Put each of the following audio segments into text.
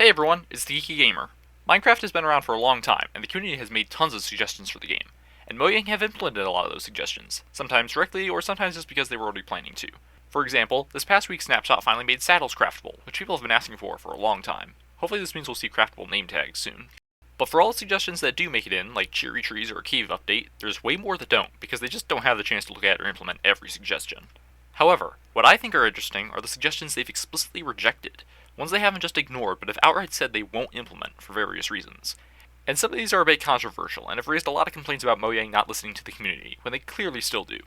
Hey everyone, it's the Geeky Gamer. Minecraft has been around for a long time, and the community has made tons of suggestions for the game. And Mojang have implemented a lot of those suggestions, sometimes directly or sometimes just because they were already planning to. For example, this past week Snapshot finally made saddles craftable, which people have been asking for a long time. Hopefully this means we'll see craftable name tags soon. But for all the suggestions that do make it in, like cherry trees or a cave update, there's way more that don't, because they just don't have the chance to look at or implement every suggestion. However, what I think are interesting are the suggestions they've explicitly rejected, ones they haven't just ignored but have outright said they won't implement for various reasons. And some of these are a bit controversial and have raised a lot of complaints about Mojang not listening to the community, when they clearly still do.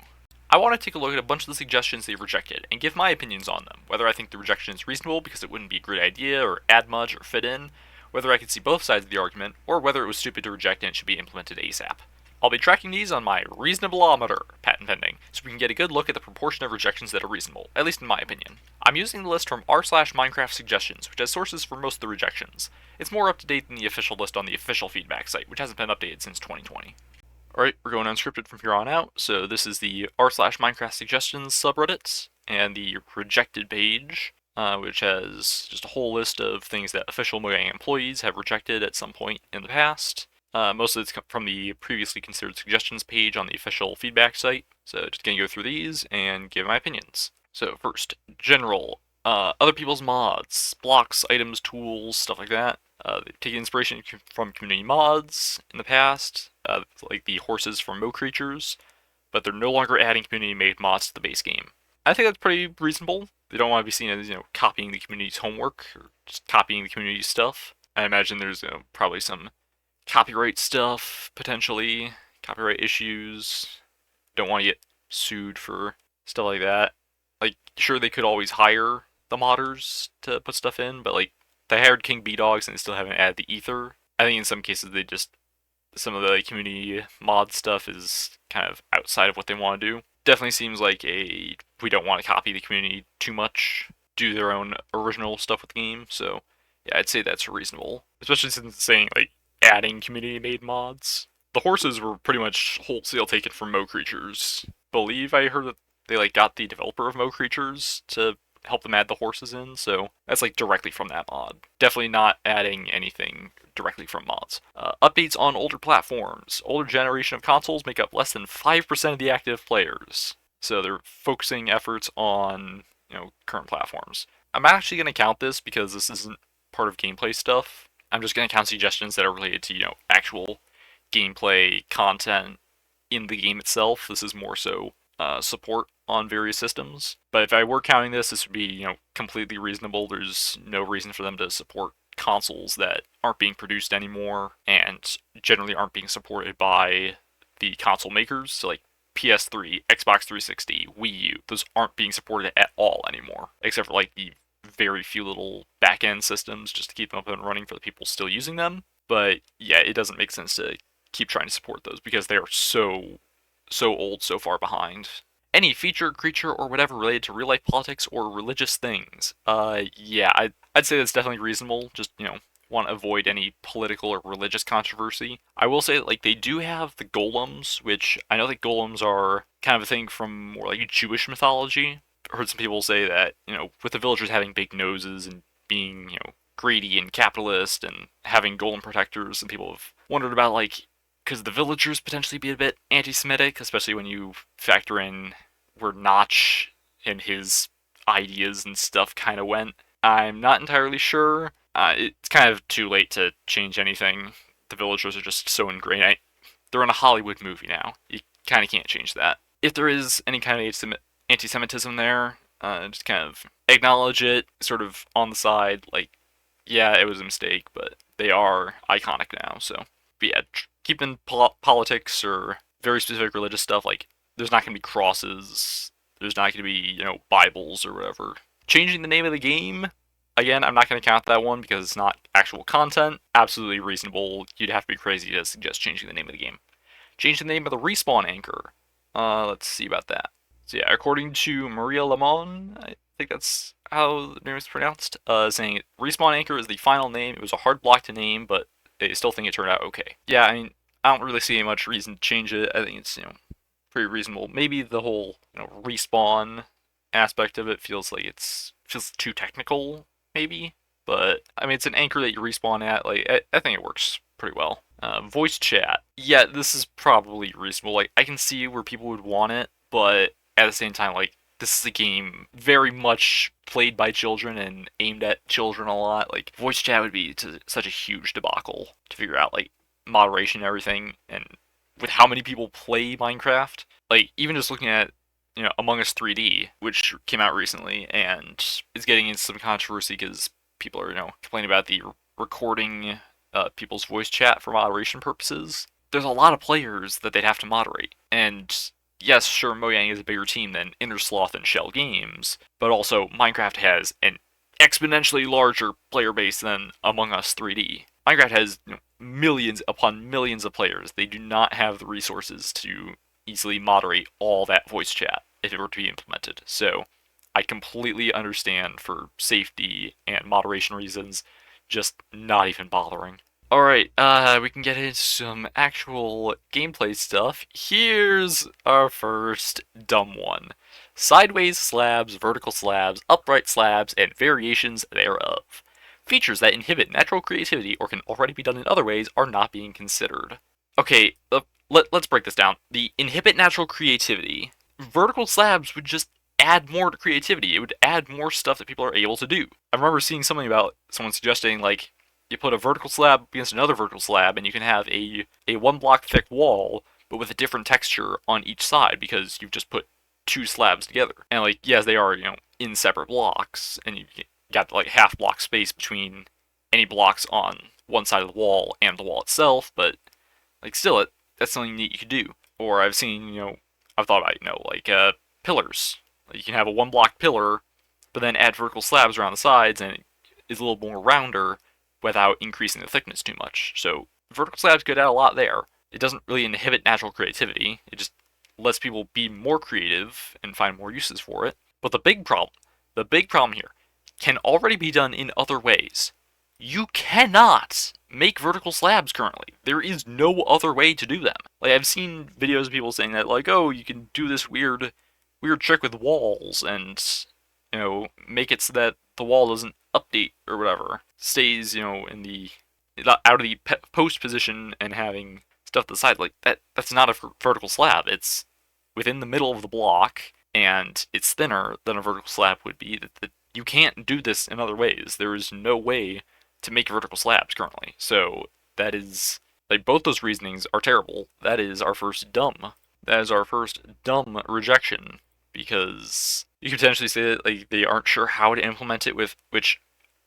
I want to take a look at a bunch of the suggestions they've rejected and give my opinions on them, whether I think the rejection is reasonable because it wouldn't be a great idea or add much or fit in, whether I could see both sides of the argument, or whether it was stupid to reject and it should be implemented ASAP. I'll be tracking these on my reasonableometer, patent pending, so we can get a good look at the proportion of rejections that are reasonable, at least in my opinion. I'm using the list from r/Minecraft suggestions, which has sources for most of the rejections. It's more up to date than the official list on the official feedback site, which hasn't been updated since 2020. Alright, we're going unscripted from here on out, so this is the r/Minecraft suggestions subreddit, and the rejected page, which has just a whole list of things that official Mojang employees have rejected at some point in the past. Most of it's from the previously considered suggestions page on the official feedback site, so just gonna go through these and give my opinions. So first, general, other people's mods, blocks, items, tools, stuff like that. They've taken inspiration from community mods in the past, like the horses from Mo Creatures, but they're no longer adding community-made mods to the base game. I think that's pretty reasonable. They don't want to be seen as, copying the community's homework, or just copying the community's stuff. I imagine there's, probably some copyright stuff, potentially, copyright issues. Don't want to get sued for stuff like that. Like, sure, they could always hire the modders to put stuff in, but, like, they hired King B-Dogs and they still haven't added the ether. I think in some cases some of the community mod stuff is kind of outside of what they want to do. Definitely seems like we don't want to copy the community too much, do their own original stuff with the game, so yeah, I'd say that's reasonable. Especially since it's saying, like, adding community-made mods. The horses were pretty much wholesale taken from Mo Creatures. Believe I heard that they got the developer of Mo Creatures to help them add the horses in, so that's directly from that mod. Definitely not adding anything directly from mods. Updates on older platforms. Older generation of consoles make up less than 5% of the active players, so they're focusing efforts on current platforms. I'm actually going to count this because this isn't part of gameplay stuff. I'm just going to count suggestions that are related to, actual gameplay content in the game itself. This is more so support on various systems. But if I were counting this would be, completely reasonable. There's no reason for them to support consoles that aren't being produced anymore and generally aren't being supported by the console makers. So, PS3, Xbox 360, Wii U, those aren't being supported at all anymore, except for, the very few little back-end systems just to keep them up and running for the people still using them. But yeah, it doesn't make sense to keep trying to support those because they are so old, so far behind. Any feature, creature, or whatever related to real-life politics or religious things. Yeah, I'd say that's definitely reasonable. Just, want to avoid any political or religious controversy. I will say that, they do have the golems, which I know that golems are kind of a thing from more Jewish mythology. I heard some people say that, with the villagers having big noses and being, greedy and capitalist and having golem protectors, and people have wondered about, could the villagers potentially be a bit anti-Semitic, especially when you factor in where Notch and his ideas and stuff kind of went. I'm not entirely sure. It's kind of too late to change anything. The villagers are just so ingrained. They're in a Hollywood movie now. You kind of can't change that. If there is any kind of anti-Semitism there, just kind of acknowledge it, sort of on the side, yeah, it was a mistake, but they are iconic now, so. But yeah, keeping politics or very specific religious stuff, there's not going to be crosses, there's not going to be, Bibles or whatever. Changing the name of the game, again, I'm not going to count that one because it's not actual content. Absolutely reasonable. You'd have to be crazy to suggest changing the name of the game. Changing the name of the respawn anchor. Let's see about that. So yeah, according to Maria Lemon, I think that's how the name is pronounced, saying respawn anchor is the final name. It was a hard block to name, but they still think it turned out okay. Yeah, I mean, I don't really see much reason to change it. I think it's, pretty reasonable. Maybe the whole, respawn aspect of it feels like feels too technical, maybe. but I mean, it's an anchor that you respawn at. Like, I think it works pretty well. Voice chat. Yeah, this is probably reasonable. Like, I can see where people would want it, but at the same time, like, this is a game very much played by children and aimed at children a lot. Like, voice chat would be such a huge debacle to figure out, like, moderation and everything, and with how many people play Minecraft. Like, even just looking at Among Us 3D, which came out recently and is getting into some controversy because people are, complaining about the recording people's voice chat for moderation purposes. There's a lot of players that they'd have to moderate. And yes, sure, Mojang is a bigger team than Innersloth and Shell Games, but also Minecraft has an exponentially larger player base than Among Us 3D. Minecraft has millions upon millions of players. They do not have the resources to easily moderate all that voice chat if it were to be implemented. So I completely understand for safety and moderation reasons, just not even bothering. Alright, we can get into some actual gameplay stuff. Here's our first dumb one. Sideways slabs, vertical slabs, upright slabs, and variations thereof. Features that inhibit natural creativity or can already be done in other ways are not being considered. Okay, let's break this down. The inhibit natural creativity. Vertical slabs would just add more to creativity. It would add more stuff that people are able to do. I remember seeing something about someone suggesting, like, you put a vertical slab against another vertical slab, and you can have a 1 block thick wall, but with a different texture on each side, because you've just put 2 slabs together. And, like, yes, they are, in separate blocks, and you got, like, half block space between any blocks on one side of the wall and the wall itself, but, like, still, that's something neat you could do. Or I've seen, I've thought about, like, pillars. You can have a 1 block pillar, but then add vertical slabs around the sides, and it is a little more rounder without increasing the thickness too much. So vertical slabs could add a lot there. It doesn't really inhibit natural creativity. It just lets people be more creative and find more uses for it. But the big problem here, can already be done in other ways. You cannot make vertical slabs currently. There is no other way to do them. Like, I've seen videos of people saying that, like, oh, you can do this weird trick with walls and, make it so that the wall doesn't update or whatever. Stays, in the out of the post position and having stuff to the side. Like, that's not a vertical slab. It's within the middle of the block, and it's thinner than a vertical slab would be. That you can't do this in other ways. There is no way to make vertical slabs currently. So that is, like, both those reasonings are terrible. That is our first dumb. That is our first dumb rejection, because you could potentially say that, like, they aren't sure how to implement it with, which,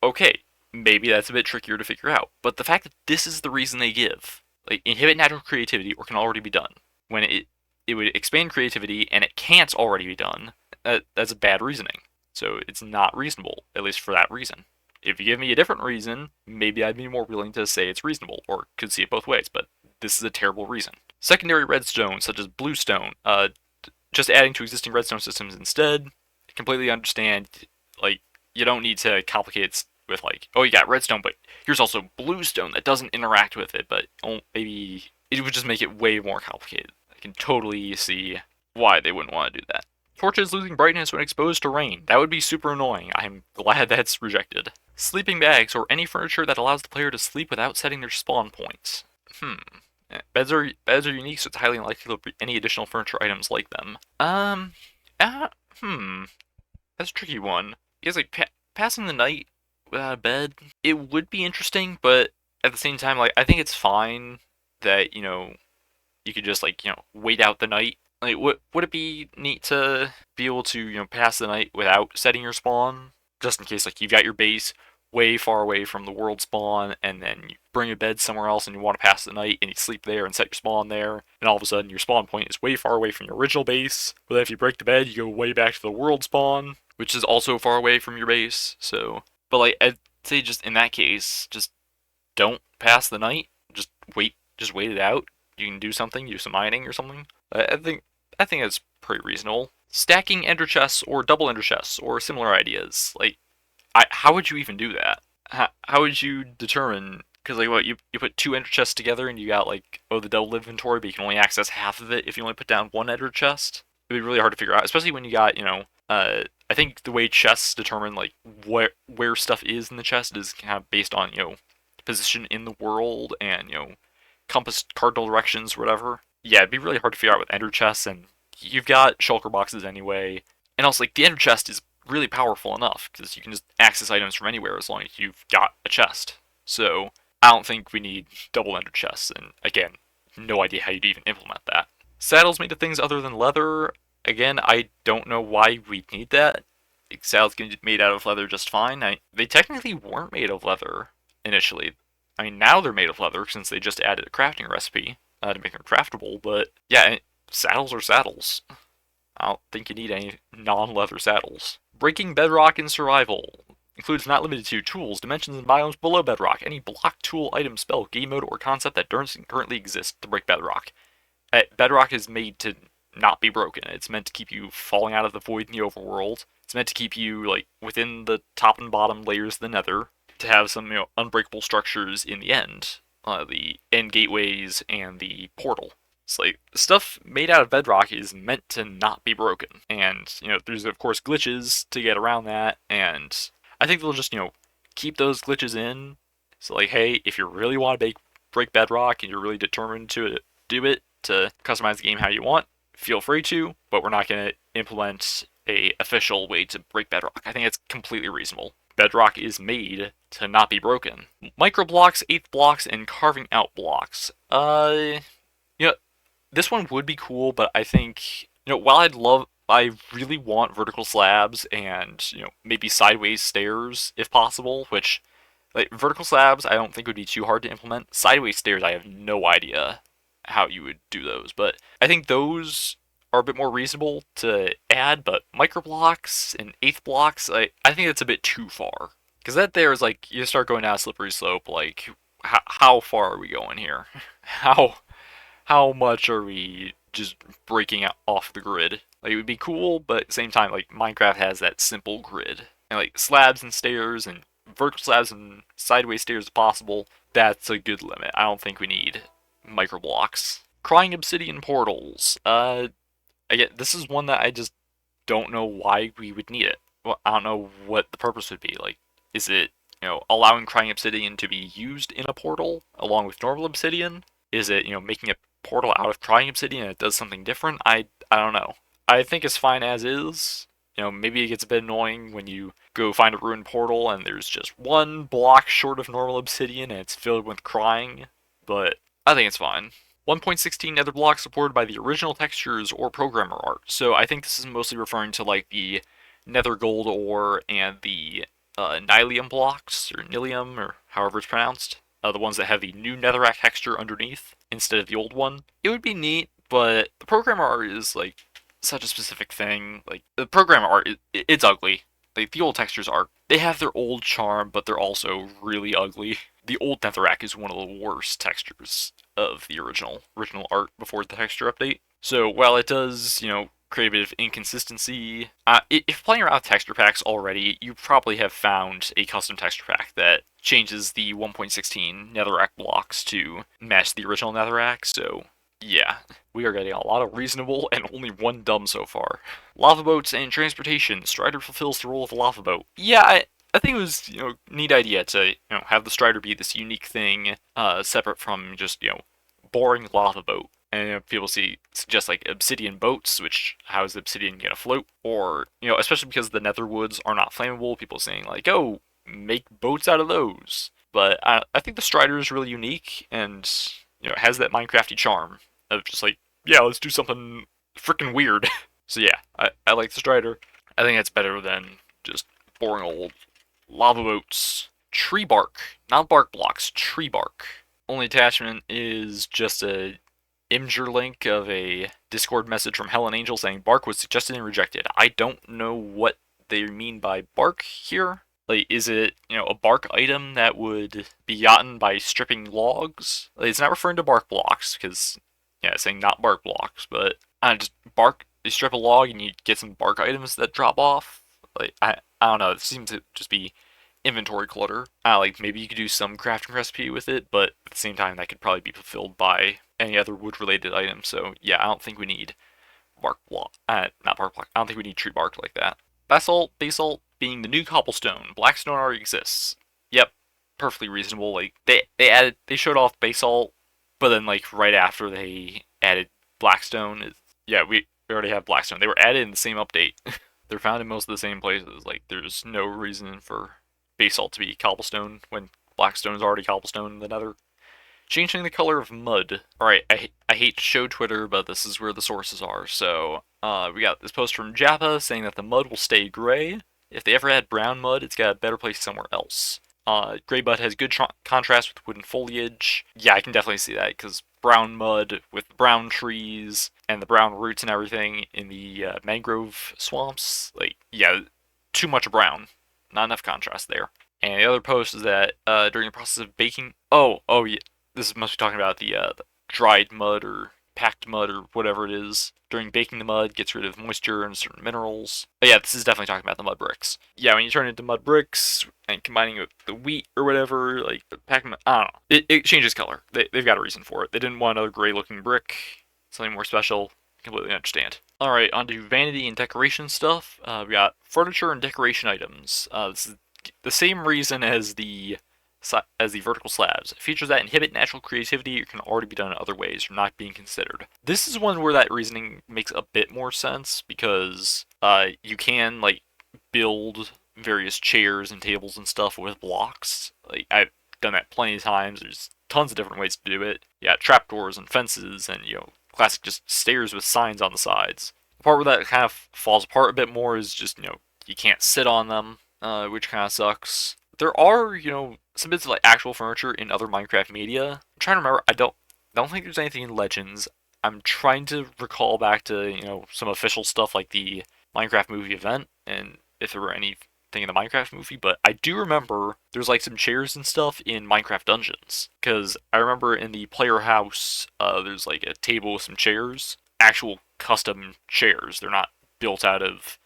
okay, maybe that's a bit trickier to figure out. But the fact that this is the reason they give, like, inhibit natural creativity or can already be done, when it would expand creativity and it can't already be done, that's a bad reasoning. So it's not reasonable, at least for that reason. If you give me a different reason, maybe I'd be more willing to say it's reasonable, or could see it both ways, but this is a terrible reason. Secondary redstone, such as bluestone, just adding to existing redstone systems instead. Completely understand, like, you don't need to complicate it with, like, oh, you got redstone, but here's also bluestone that doesn't interact with it, but maybe it would just make it way more complicated. I can totally see why they wouldn't want to do that. Torches losing brightness when exposed to rain. That would be super annoying. I'm glad that's rejected. Sleeping bags, or any furniture that allows the player to sleep without setting their spawn points. Beds are unique, so it's highly unlikely there'll be any additional furniture items like them. That's a tricky one. Because, like, passing the night without a bed, it would be interesting, but at the same time, like, I think it's fine that, you could just, like, wait out the night. Like, would it be neat to be able to, pass the night without setting your spawn? Just in case, like, you've got your base way far away from the world spawn, and then you bring a bed somewhere else and you want to pass the night, and you sleep there and set your spawn there, and all of a sudden your spawn point is way far away from your original base. But then if you break the bed, you go way back to the world spawn, which is also far away from your base. So, but, like, I'd say just in that case, just don't pass the night. Just wait it out. You can do something, do some mining or something. I think that's pretty reasonable. Stacking ender chests or double ender chests or similar ideas. Like, how would you even do that? How would you determine? Because, like, what, you put 2 ender chests together and you got, like, the double inventory, but you can only access half of it if you only put down 1 ender chest. It'd be really hard to figure out, especially when you got, I think the way chests determine like where stuff is in the chest is kind of based on position in the world and compass cardinal directions, or whatever. Yeah, it'd be really hard to figure out with ender chests, and you've got shulker boxes anyway. And also, like, the ender chest is really powerful enough because you can just access items from anywhere as long as you've got a chest. So I don't think we need double ender chests, and again, no idea how you'd even implement that. Saddles made of things other than leather. Again, I don't know why we need that. Saddles can be made out of leather just fine. They technically weren't made of leather initially. I mean, now they're made of leather since they just added a crafting recipe to make them craftable. But yeah, saddles are saddles. I don't think you need any non-leather saddles. Breaking bedrock in survival includes not limited to tools, dimensions, and biomes below bedrock. Any block, tool, item, spell, game mode, or concept that doesn't currently exist to break bedrock. Bedrock is made to not be broken. It's meant to keep you falling out of the void in the overworld. It's meant to keep you like within the top and bottom layers of the nether, to have some unbreakable structures in the end, the end gateways and the portal. It's like stuff made out of bedrock is meant to not be broken, and there's of course glitches to get around that, and I think they'll just keep those glitches in. So like, hey, if you really want to break bedrock and you're really determined to do it to customize the game how you want, feel free to, but we're not going to implement a official way to break bedrock. I think it's completely reasonable. Bedrock is made to not be broken. Microblocks, eighth blocks, and carving out blocks. This one would be cool, but I think, while I really want vertical slabs and, maybe sideways stairs if possible, which, like, vertical slabs I don't think would be too hard to implement. Sideways stairs, I have no idea how you would do those, but I think those are a bit more reasonable to add, but microblocks and eighth blocks, I think that's a bit too far. Because that there is like, you start going down a slippery slope, like, how far are we going here? How much are we just breaking off the grid? Like, it would be cool, but at the same time, like, Minecraft has that simple grid. And like, slabs and stairs and vertical slabs and sideways stairs if possible, that's a good limit. I don't think we need microblocks. Crying obsidian portals. Again, this is one that I just don't know why we would need it. Well, I don't know what the purpose would be. Like, is it, allowing crying obsidian to be used in a portal along with normal obsidian? Is it, making a portal out of crying obsidian and it does something different? I don't know. I think it's fine as is. Maybe it gets a bit annoying when you go find a ruined portal and there's just one block short of normal obsidian and it's filled with crying, but I think it's fine. 1.16 nether blocks supported by the original textures or programmer art. So I think this is mostly referring to like the nether gold ore and the nylium blocks, or nylium, or however it's pronounced. The ones that have the new netherrack texture underneath instead of the old one. It would be neat, but the programmer art is like such a specific thing. Like, the programmer art, it's ugly. Like, the old textures they have their old charm, but they're also really ugly. The old netherrack is one of the worst textures of the original art before the texture update. So while it does, create a bit of inconsistency, if playing around with texture packs already, you probably have found a custom texture pack that changes the 1.16 netherrack blocks to match the original netherrack, so yeah, we are getting a lot of reasonable and only one dumb so far. Lava boats and transportation. Strider fulfills the role of a lava boat. Yeah, I think it was, neat idea to, have the Strider be this unique thing, separate from just, boring lava boat. And people suggest like obsidian boats, which how is obsidian gonna float? Or, especially because the nether woods are not flammable, people saying like, oh, make boats out of those. But I think the Strider is really unique and, has that Minecrafty charm of just like, yeah, let's do something freaking weird. So yeah, I like the Strider. I think it's better than just boring old lava boats. Tree bark, not bark blocks, tree bark. Only attachment is just a Imgur link of a Discord message from Hell and Angel saying bark was suggested and rejected. I don't know what they mean by bark here. Like, is it, a bark item that would be gotten by stripping logs? Like, it's not referring to bark blocks, because, yeah, it's saying not bark blocks, but just bark, you strip a log and you get some bark items that drop off. Like, I don't know, it seems to just be inventory clutter. Like, maybe you could do some crafting recipe with it, but at the same time, that could probably be fulfilled by any other wood-related item, so yeah, I don't think we need bark block, not bark block, I don't think we need tree bark like that. basalt being the new cobblestone. Blackstone already exists. Yep, perfectly reasonable. Like they showed off basalt, but then like right after they added Blackstone, yeah, we already have Blackstone. They were added in the same update. They're found in most of the same places. Like there's no reason for basalt to be cobblestone when Blackstone is already cobblestone in the Nether. Changing the color of mud. Alright, I hate to show Twitter, but this is where the sources are. So, we got this post from Jappa saying that the mud will stay gray. If they ever had brown mud, it's got a better place somewhere else. Gray mud has good contrast with wooden foliage. Yeah, I can definitely see that, because brown mud with brown trees and the brown roots and everything in the mangrove swamps, like, yeah, too much brown. Not enough contrast there. And the other post is that during the process of baking, yeah, this must be talking about the dried mud or packed mud or whatever it is. During baking the mud, gets rid of moisture and certain minerals. But yeah, this is definitely talking about the mud bricks. Yeah, when you turn it into mud bricks and combining it with the wheat or whatever, like the packed mud, I don't know. It changes color. They've got a reason for it. They didn't want another gray looking brick, something more special. Completely understand. Alright, on to vanity and decoration stuff. We got furniture and decoration items. This is the same reason as the vertical slabs. Features that inhibit natural creativity or can already be done in other ways or not being considered. This is one where that reasoning makes a bit more sense because you can like build various chairs and tables and stuff with blocks. Like I've done that plenty of times. There's tons of different ways to do it. Yeah, trapdoors and fences and classic just stairs with signs on the sides. The part where that kind of falls apart a bit more is just you can't sit on them, which kind of sucks. There are, some bits of like actual furniture in other Minecraft media. I'm trying to remember. I don't think there's anything in Legends. I'm trying to recall back to, some official stuff like the Minecraft movie event and if there were anything in the Minecraft movie, but I do remember there's like some chairs and stuff in Minecraft Dungeons. Because I remember in the player house, there's like a table with some chairs, actual custom chairs. They're not built out of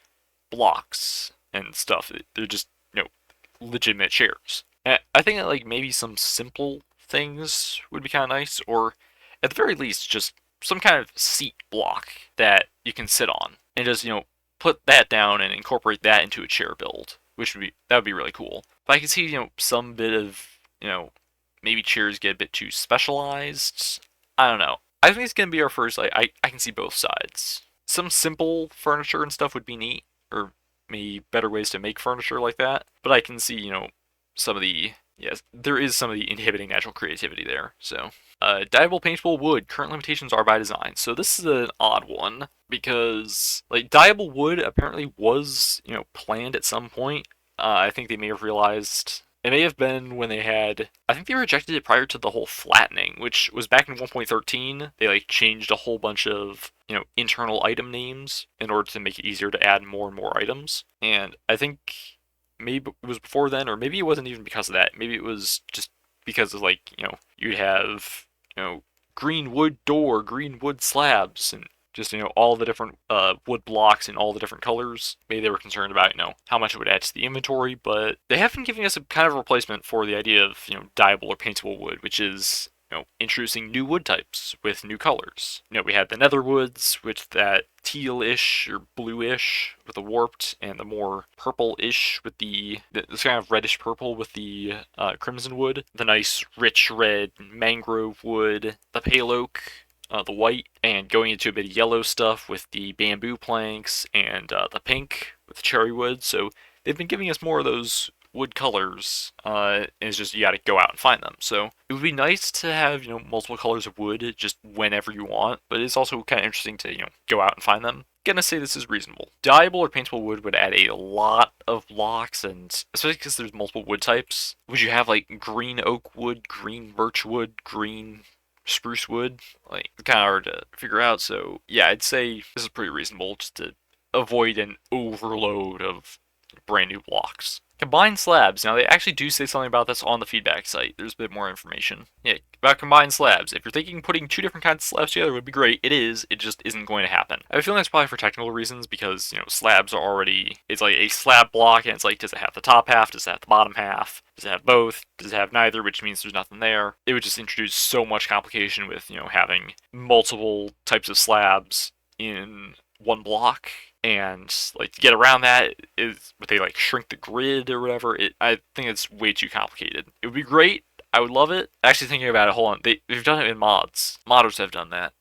blocks and stuff. They're just, legitimate chairs. And I think that like maybe some simple things would be kind of nice, or at the very least, just some kind of seat block that you can sit on, and just put that down and incorporate that into a chair build, that would be really cool. But I can see some bit of maybe chairs get a bit too specialized. I don't know. I think it's gonna be our first. Like I can see both sides. Some simple furniture and stuff would be neat, or maybe better ways to make furniture like that. But I can see, some of the yes, there is some of the inhibiting natural creativity there. So, dyeable paintable wood. Current limitations are by design. So this is an odd one because like dyeable wood apparently was planned at some point. I think they may have realized. It may have been when they had. I think they rejected it prior to the whole flattening, which was back in 1.13. They like changed a whole bunch of internal item names in order to make it easier to add more and more items. And I think maybe it was before then, or maybe it wasn't even because of that. Maybe it was just because of like you'd have green wood door, green wood slabs, and just all the different wood blocks in all the different colors. Maybe they were concerned about how much it would add to the inventory, but they have been giving us a kind of replacement for the idea of dyeable or paintable wood, which is introducing new wood types with new colors. We had the nether woods with that teal-ish or blue-ish with the warped, and the more purple-ish with this kind of reddish purple with the crimson wood. The nice rich red mangrove wood, the pale oak, the white, and going into a bit of yellow stuff with the bamboo planks and the pink with the cherry wood. So they've been giving us more of those wood colors, and it's just you gotta go out and find them. So it would be nice to have multiple colors of wood just whenever you want, but it's also kind of interesting to go out and find them. Gonna say this is reasonable. Dyeable or paintable wood would add a lot of blocks, and especially because there's multiple wood types. Would you have like green oak wood, green birch wood, green spruce wood? Like it's kind of hard to figure out. So yeah, I'd say this is pretty reasonable just to avoid an overload of brand new blocks. Combined slabs. Now, they actually do say something about this on the feedback site. There's a bit more information. Yeah, about combined slabs. If you're thinking putting two different kinds of slabs together would be great, it is. It just isn't going to happen. I have a feeling that's probably for technical reasons because, slabs are already... It's like a slab block, and it's like, does it have the top half? Does it have the bottom half? Does it have both? Does it have neither, which means there's nothing there? It would just introduce so much complication with, having multiple types of slabs in one block. And like to get around that is would they like shrink the grid or whatever? I think it's way too complicated. It would be great. I would love it. Actually thinking about it, hold on. They've done it in mods. Modders have done that.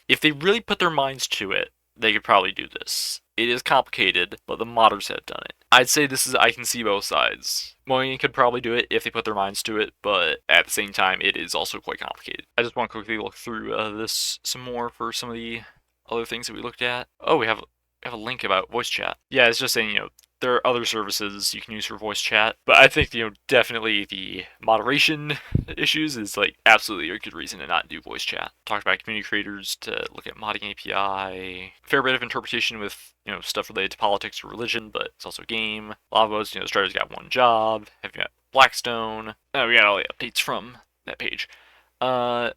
If they really put their minds to it, they could probably do this. It is complicated, but the modders have done it. I'd say this is I can see both sides. Mojang could probably do it if they put their minds to it, but at the same time, it is also quite complicated. I just want to quickly look through this some more for some of the other things that we looked at. Oh, we have a link about voice chat. Yeah, it's just saying, there are other services you can use for voice chat, but I think, definitely the moderation issues is like absolutely a good reason to not do voice chat. Talked about community creators to look at modding API, fair bit of interpretation with, stuff related to politics or religion, but it's also a game. A lot of those, Strider's got one job. Have you got Blackstone? Oh, we got all the updates from that page.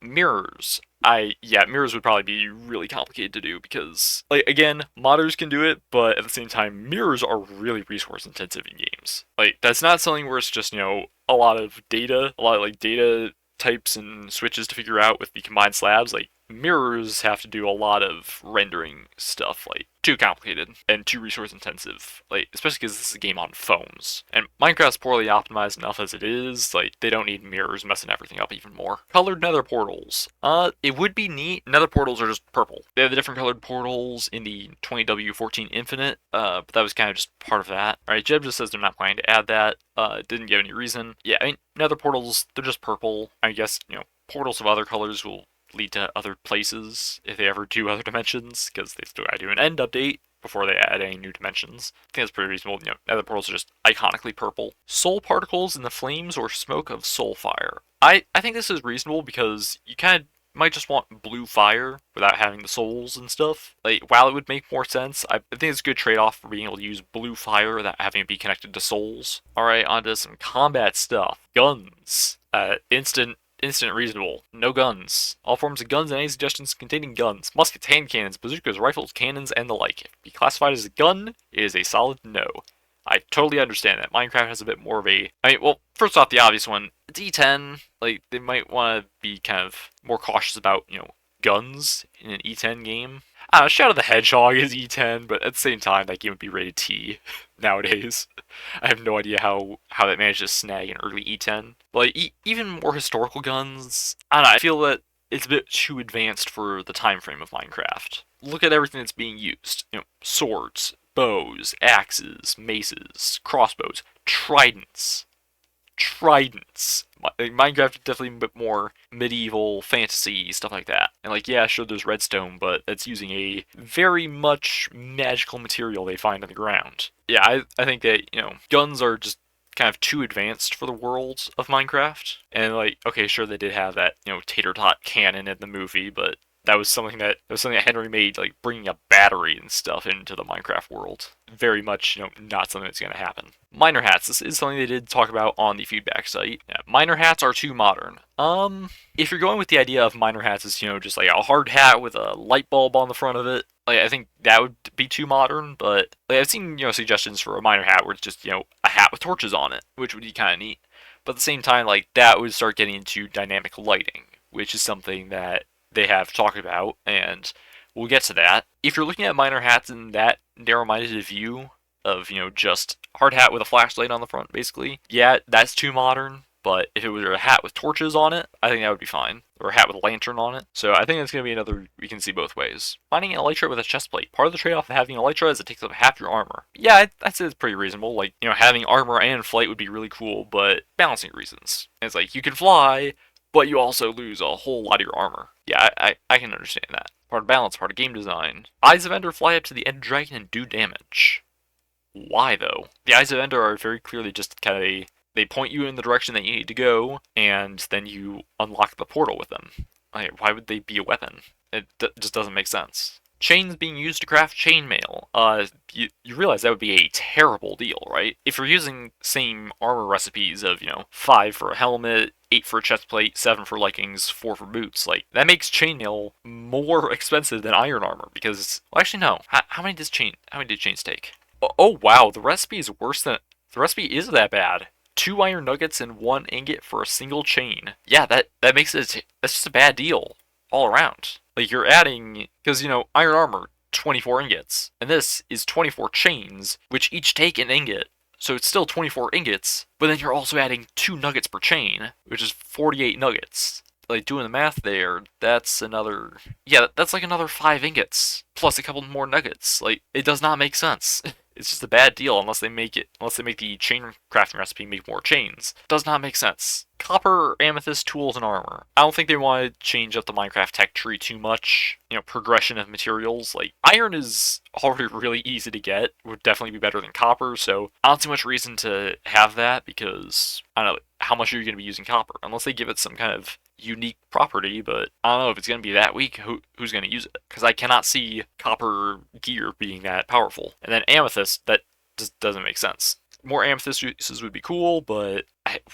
Mirrors. Mirrors would probably be really complicated to do because, like, again, modders can do it, but at the same time, mirrors are really resource intensive in games. Like, that's not something where it's just, a lot of data, a lot of, like, data types and switches to figure out with the combined slabs. Like, mirrors have to do a lot of rendering stuff, like, too complicated and too resource intensive, like, especially because this is a game on phones. And Minecraft's poorly optimized enough as it is, like, they don't need mirrors messing everything up even more. Colored nether portals. It would be neat. Nether portals are just purple. They have the different colored portals in the 20W14 Infinite, but that was kind of just part of that. Alright, Jeb just says they're not planning to add that. Didn't give any reason. Yeah, I mean, nether portals, they're just purple. I guess, portals of other colors will lead to other places if they ever do other dimensions, because they still gotta do an end update before they add any new dimensions. I think that's pretty reasonable. Nether portals are just iconically purple. Soul particles in the flames or smoke of soul fire. I think this is reasonable because you kind of might just want blue fire without having the souls and stuff. Like, while it would make more sense, I think it's a good trade-off for being able to use blue fire without having it be connected to souls. Alright, on to some combat stuff. Guns. Instant reasonable. No guns. All forms of guns and any suggestions containing guns. Muskets, hand cannons, bazookas, rifles, cannons, and the like. If it be classified as a gun, it is a solid no. I totally understand that. Minecraft has a bit more of a... first off, the obvious one. It's E10. Like, they might want to be kind of more cautious about, guns in an E10 game. Shadow the Hedgehog is E10, but at the same time, that game would be rated T nowadays. I have no idea how that managed to snag an early E10. But like, even more historical guns, I don't know, I feel that it's a bit too advanced for the time frame of Minecraft. Look at everything that's being used. Swords, bows, axes, maces, crossbows, tridents. Minecraft is definitely a bit more medieval fantasy, stuff like that. And like, yeah, sure, there's redstone, but it's using a very much magical material they find on the ground. Yeah, I think that, guns are just kind of too advanced for the world of Minecraft. And like, okay, sure, they did have that, tater tot cannon in the movie, but that was something that Henry made, like bringing a battery and stuff into the Minecraft world. Very much, not something that's going to happen. Miner hats. This is something they did talk about on the feedback site. Yeah, miner hats are too modern. If you're going with the idea of miner hats as, just like a hard hat with a light bulb on the front of it, like, I think that would be too modern, but like, I've seen, suggestions for a miner hat where it's just, a hat with torches on it, which would be kind of neat. But at the same time, like, that would start getting into dynamic lighting, which is something that they have talked about, and we'll get to that. If you're looking at miner hats in that narrow-minded view of, just hard hat with a flashlight on the front, basically, yeah, that's too modern, but if it was a hat with torches on it, I think that would be fine. Or a hat with a lantern on it. So I think that's going to be another we can see both ways. Finding an elytra with a chest plate. Part of the trade-off of having elytra is it takes up half your armor. Yeah, I'd say it's pretty reasonable. Like, having armor and flight would be really cool, but balancing reasons. And it's like, you can fly, but you also lose a whole lot of your armor. Yeah, I can understand that. Part of balance, part of game design. Eyes of Ender fly up to the Ender Dragon and do damage. Why, though? The Eyes of Ender are very clearly just kind of they point you in the direction that you need to go, and then you unlock the portal with them. Like, why would they be a weapon? It just doesn't make sense. Chains being used to craft chainmail. You realize that would be a terrible deal, right? If you're using same armor recipes of, 5 for a helmet, 8 for a chest plate, 7 for leggings, 4 for boots, like, that makes chainmail more expensive than iron armor, because, well, actually, no. How many did chains take? Oh, wow, the recipe is the recipe is that bad. 2 iron nuggets and 1 ingot for a single chain. Yeah, that makes it, that's just a bad deal all around. Like, you're adding, because, iron armor, 24 ingots. And this is 24 chains, which each take an ingot. So it's still 24 ingots, but then you're also adding 2 nuggets per chain, which is 48 nuggets. Like, doing the math there, that's another... Yeah, that's like another 5 ingots, plus a couple more nuggets. Like, it does not make sense. It's just a bad deal unless they make the chain crafting recipe make more chains. Does not make sense. Copper, amethyst, tools, and armor. I don't think they want to change up the Minecraft tech tree too much. You know, progression of materials. Like, iron is already really easy to get. Would definitely be better than copper, so I don't see much reason to have that because, I don't know, how much are you going to be using copper? Unless they give it some kind of unique property, but I don't know if it's going to be that weak, who's going to use it? Because I cannot see copper gear being that powerful. And then amethyst, that just doesn't make sense. More amethyst uses would be cool, but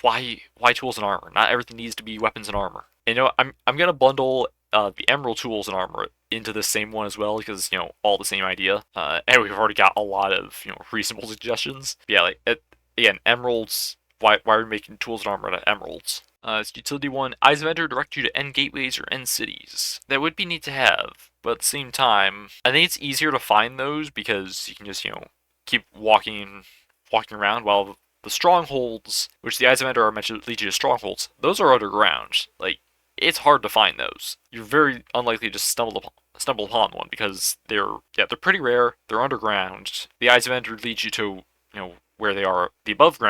why tools and armor? Not everything needs to be weapons and armor. And you know, I'm going to bundle the emerald tools and armor into the same one as well, because, you know, all the same idea. And we've already got a lot of, you know, reasonable suggestions. Yeah, like, again, emeralds, why are we making tools and armor out of emeralds? It's utility 1. Eyes of Ender direct you to end gateways or end cities. That would be neat to have, but at the same time, I think it's easier to find those because you can just, you know, keep walking around, while the strongholds, which the Eyes of Ender are meant to lead you to strongholds, those are underground. Like, it's hard to find those. You're very unlikely to just stumble upon one because they're pretty rare. They're underground. The Eyes of Ender lead you to, you know, where they are, the above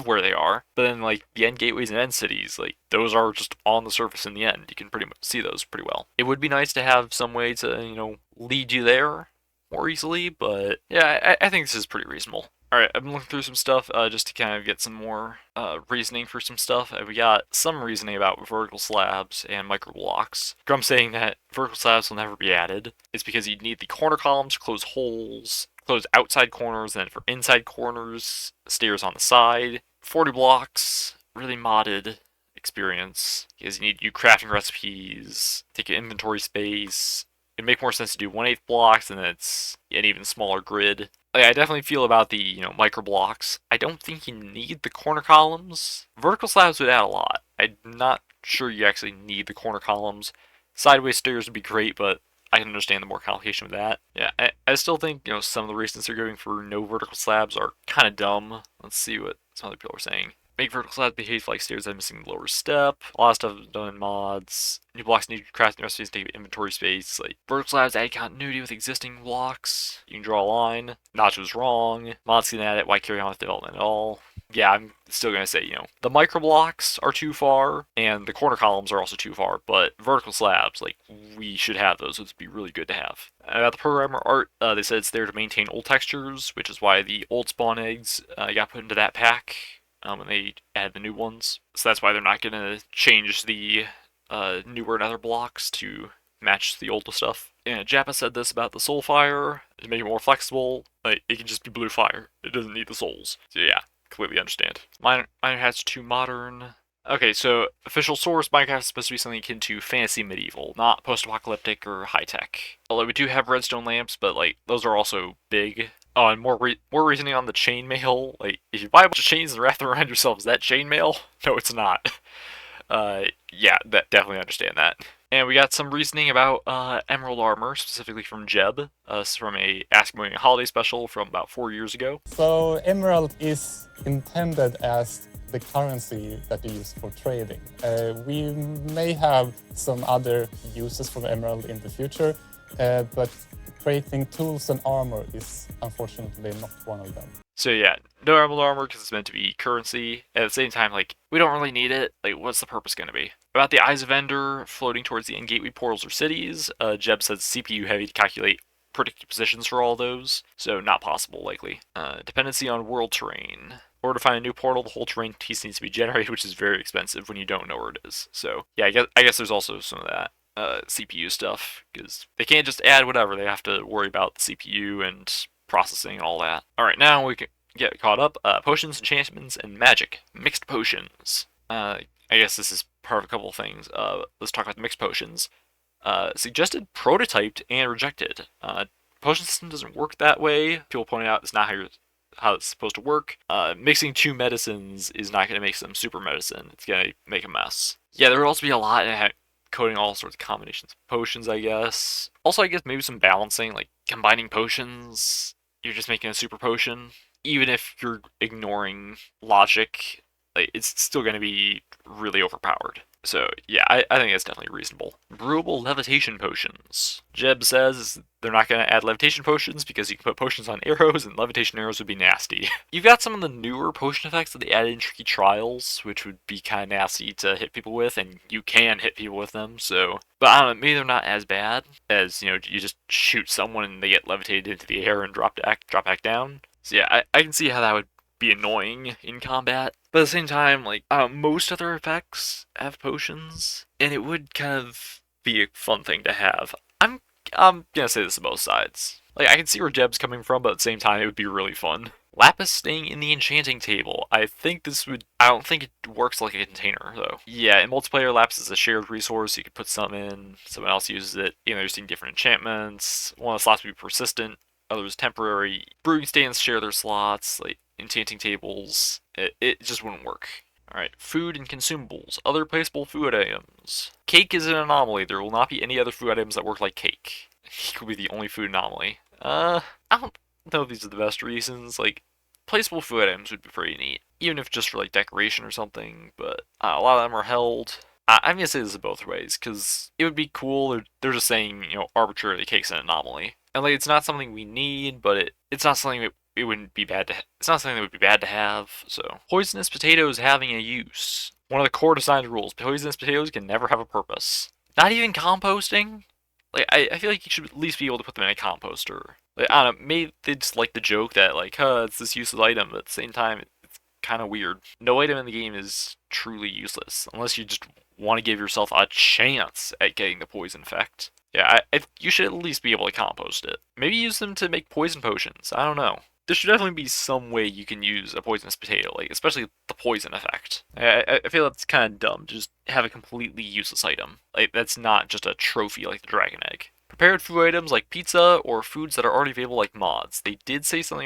where they are, but then, like, the end gateways and end cities, like, those are just on the surface in the end. You can pretty much see those pretty well. It would be nice to have some way to, you know, lead you there more easily, but yeah, I think this is pretty reasonable. Alright, I've been looking through some stuff just to kind of get some more reasoning for some stuff. We got some reasoning about vertical slabs and microblocks. Grum's saying that vertical slabs will never be added. It's because you'd need the corner columns to close holes, close outside corners, and then for inside corners, stairs on the side. 40 blocks, really modded experience, because you need new crafting recipes, take inventory space. It'd make more sense to do 1/8 blocks, and then it's an even smaller grid. Like, I definitely feel about the, you know, micro blocks. I don't think you need the corner columns. Vertical slabs would add a lot. I'm not sure you actually need the corner columns. Sideways stairs would be great, but I can understand the more complication with that. Yeah, I still think, you know, some of the reasons they're going for no vertical slabs are kind of dumb. Let's see what some other people are saying. Make vertical slabs behave like stairs that are missing the lower step. A lot of stuff is done in mods. New blocks need crafting recipes to take inventory space. Like, vertical slabs add continuity with existing blocks. You can draw a line. Nacho's wrong. Mods can add it. Why carry on with development at all? Yeah, I'm still going to say, you know, the micro blocks are too far, and the corner columns are also too far, but vertical slabs, like, we should have those. It would be really good to have. About the programmer art, they said it's there to maintain old textures, which is why the old spawn eggs got put into that pack when they added the new ones. So that's why they're not going to change the newer nether blocks to match the older stuff. And Jappa said this about the soul fire, to make it more flexible. Like, it can just be blue fire. It doesn't need the souls. So yeah, completely understand. Miner Hat's too modern. Okay, so official source, Minecraft is supposed to be something akin to fantasy medieval, not post-apocalyptic or high-tech. Although we do have redstone lamps, but, like, those are also big. Oh, and more reasoning on the chainmail. Like, if you buy a bunch of chains and wrap them around yourself, is that chainmail? No, it's not. Yeah, definitely understand that. And we got some reasoning about emerald armor, specifically from Jeb. This is from a Ask Mojang holiday special from about 4 years ago. So emerald is intended as the currency that you use for trading. We may have some other uses for emerald in the future, but creating tools and armor is unfortunately not one of them. So yeah, no emerald armor because it's meant to be currency. At the same time, like, we don't really need it. Like, what's the purpose going to be? About the Eyes of Ender floating towards the end gateway portals or cities, Jeb says CPU heavy to calculate predicted positions for all those, so not possible likely. Dependency on world terrain. In order to find a new portal, the whole terrain piece needs to be generated, which is very expensive when you don't know where it is. So yeah, I guess there's also some of that CPU stuff, because they can't just add whatever. They have to worry about the CPU and processing and all that. Alright, now we can get caught up. Potions, enchantments, and magic. Mixed potions. I guess this is part of a couple of things. Let's talk about the mixed potions. Suggested, prototyped, and rejected. Potion system doesn't work that way. People pointed out it's not how it's supposed to work. Mixing 2 medicines is not going to make some super medicine. It's going to make a mess. Yeah, there would also be a lot coding all sorts of combinations of potions, I guess. Also, I guess maybe some balancing, like combining potions. You're just making a super potion. Even if you're ignoring logic, like, it's still going to be really overpowered. So yeah, I think that's definitely reasonable. Brewable levitation potions. Jeb says they're not going to add levitation potions because you can put potions on arrows, and levitation arrows would be nasty. You've got some of the newer potion effects that they added in Tricky Trials, which would be kind of nasty to hit people with, and you can hit people with them. So, but I don't know, maybe they're not as bad as you just shoot someone and they get levitated into the air and drop back down. So yeah, I can see how that would be annoying in combat. But at the same time, like, most other effects have potions, and it would kind of be a fun thing to have. I'm gonna say this on both sides. Like, I can see where Jeb's coming from, but at the same time, it would be really fun. Lapis staying in the enchanting table. I don't think it works like a container, though. Yeah, in multiplayer, Lapis is a shared resource. You could put some in, someone else uses it. You're seeing different enchantments. One of the slots would be persistent, others temporary. Brewing stands share their slots, like enchanting tables. It just wouldn't work. Alright, food and consumables. Other placeable food items. Cake is an anomaly. There will not be any other food items that work like cake. Cake will be the only food anomaly. I don't know if these are the best reasons. Like, placeable food items would be pretty neat. Even if just for, like, decoration or something. But a lot of them are held. I'm gonna say this in both ways, because it would be cool. They're just saying, arbitrarily cake's an anomaly. And, like, it's not something we need, but it's not something that it wouldn't be bad to. It's not something that would be bad to have. So, poisonous potatoes having a use. One of the core design rules: poisonous potatoes can never have a purpose. Not even composting. Like, I feel like you should at least be able to put them in a composter. Like, I don't know, maybe they just like the joke that, like, it's this useless item, but at the same time, it's kind of weird. No item in the game is truly useless, unless you just want to give yourself a chance at getting the poison effect. Yeah, you should at least be able to compost it. Maybe use them to make poison potions. I don't know. There should definitely be some way you can use a poisonous potato, like especially the poison effect. I feel that's kind of dumb to just have a completely useless item. Like, that's not just a trophy like the dragon egg. Prepared food items like pizza or foods that are already available like mods. They did say some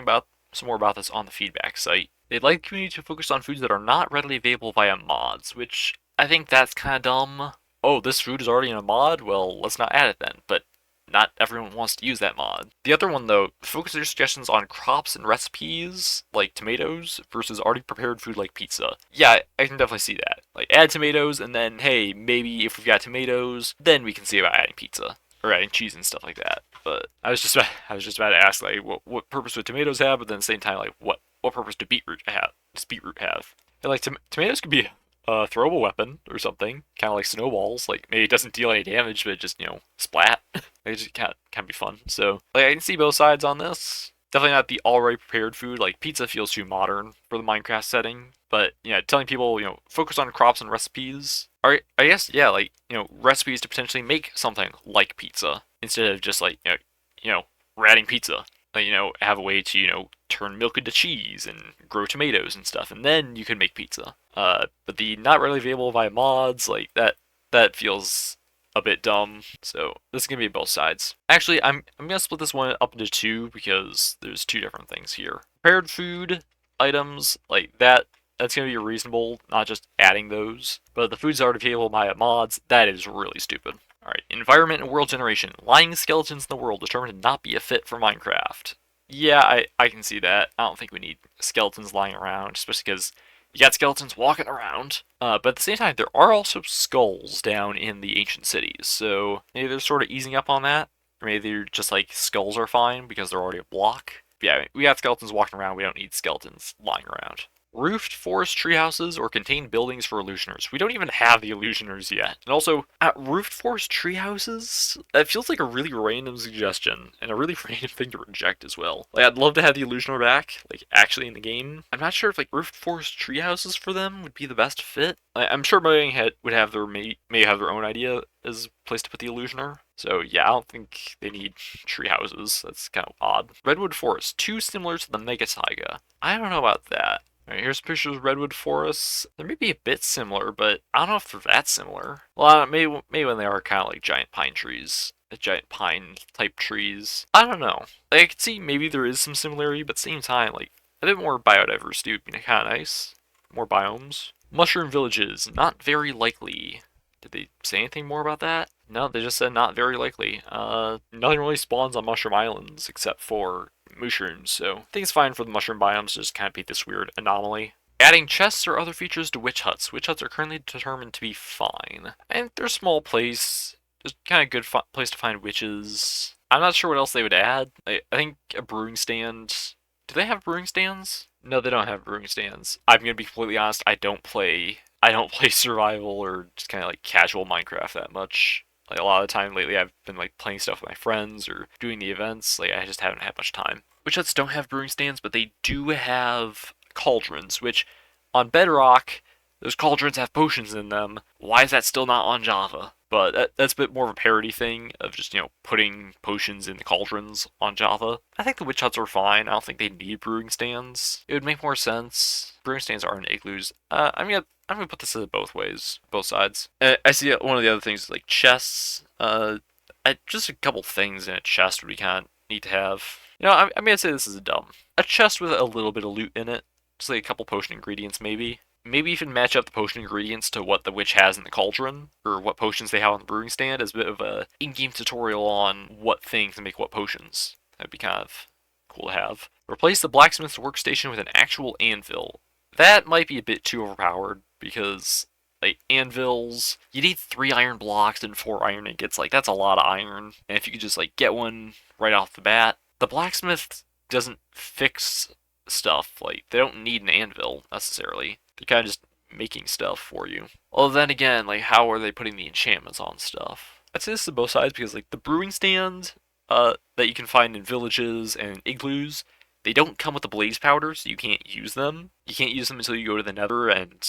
more about this on the feedback site. They'd like the community to focus on foods that are not readily available via mods, which I think that's kind of dumb. Oh, this food is already in a mod? Well, let's not add it then. But not everyone wants to use that mod. The other one, though, focus your suggestions on crops and recipes, like tomatoes, versus already prepared food like pizza. Yeah, I can definitely see that. Like, add tomatoes, and then, hey, maybe if we've got tomatoes, then we can see about adding pizza. Or adding cheese and stuff like that. But I was just about to ask, like, what purpose would tomatoes have, but then at the same time, like, what purpose do beetroot have? Does beetroot have? And, like, tomatoes could be a throwable weapon or something, kind of like snowballs. Like, maybe it doesn't deal any damage, but it just, splat. It just kind of be fun. So, like, I can see both sides on this. Definitely not the already prepared food. Like, pizza feels too modern for the Minecraft setting. But, yeah, telling people, focus on crops and recipes. Or, I guess, yeah, like, recipes to potentially make something like pizza. Instead of just, like, ratting pizza. Like, have a way to, turn milk into cheese and grow tomatoes and stuff. And then you can make pizza. But the not readily available via mods, like, that feels a bit dumb. So this is gonna be both sides. Actually, I'm gonna split this one up into two because there's two different things here. Prepared food items like that's gonna be reasonable, not just adding those. But the foods already available via mods, that is really stupid. Alright, environment and world generation. Lying skeletons in the world determined to not be a fit for Minecraft. Yeah, I can see that. I don't think we need skeletons lying around, especially because you got skeletons walking around. But at the same time, there are also skulls down in the ancient cities, so maybe they're sort of easing up on that. Or maybe they're just like, skulls are fine because they're already a block. But yeah, we got skeletons walking around, we don't need skeletons lying around. Roofed forest treehouses or contained buildings for illusioners. We don't even have the illusioners yet. And also, roofed forest treehouses? That feels like a really random suggestion, and a really random thing to reject as well. Like, I'd love to have the illusioner back, like, actually in the game. I'm not sure if, like, roofed forest treehouses for them would be the best fit. I'm sure Mojang would have may have their own idea as a place to put the illusioner. So yeah, I don't think they need tree houses. That's kind of odd. Redwood forest, too similar to the Mega Taiga. I don't know about that. Alright, here's pictures of redwood forests. They may be a bit similar, but I don't know if they're that similar. Well, maybe when they are kind of like giant pine trees. Giant pine type trees. I don't know. Like, I could see maybe there is some similarity, but at the same time, like, a bit more biodiversity would be kind of nice. More biomes. Mushroom villages, not very likely. Did they say anything more about that? No, they just said not very likely. Nothing really spawns on Mushroom Islands except for mushrooms, so I think it's fine for the mushroom biomes to just kind of be this weird anomaly. Adding chests or other features to witch huts. Witch huts are currently determined to be fine. And they're a small place, just kind of good place to find witches. I'm not sure what else they would add. I think a brewing stand. Do they have brewing stands? No, they don't have brewing stands. I'm gonna be completely honest. I don't play survival or just kind of like casual Minecraft that much. Like a lot of the time lately, I've been like playing stuff with my friends or doing the events. Like I just haven't had much time. Witch huts don't have brewing stands, but they do have cauldrons, which on Bedrock, those cauldrons have potions in them. Why is that still not on Java? But that's a bit more of a parody thing of just, putting potions in the cauldrons on Java. I think the witch huts are fine. I don't think they need brewing stands. It would make more sense. Brewing stands are in igloos. I'm gonna put this in both ways, both sides. I see one of the other things like chests. Just a couple things in a chest would be kind of neat to have. I'd say this is dumb. A chest with a little bit of loot in it, just like a couple potion ingredients, maybe. Maybe even match up the potion ingredients to what the witch has in the cauldron, or what potions they have on the brewing stand as a bit of a in-game tutorial on what things make what potions. That'd be kind of cool to have. Replace the blacksmith's workstation with an actual anvil. That might be a bit too overpowered because like anvils, you need 3 iron blocks and 4 iron ingots. Like that's a lot of iron. And if you could just like get one right off the bat, the blacksmith doesn't fix stuff. Like they don't need an anvil necessarily. They're kind of just making stuff for you. Well, then again, like how are they putting the enchantments on stuff? I'd say this is both sides because like the brewing stand that you can find in villages and igloos, they don't come with the blaze powder, so you can't use them. You can't use them until you go to the nether and,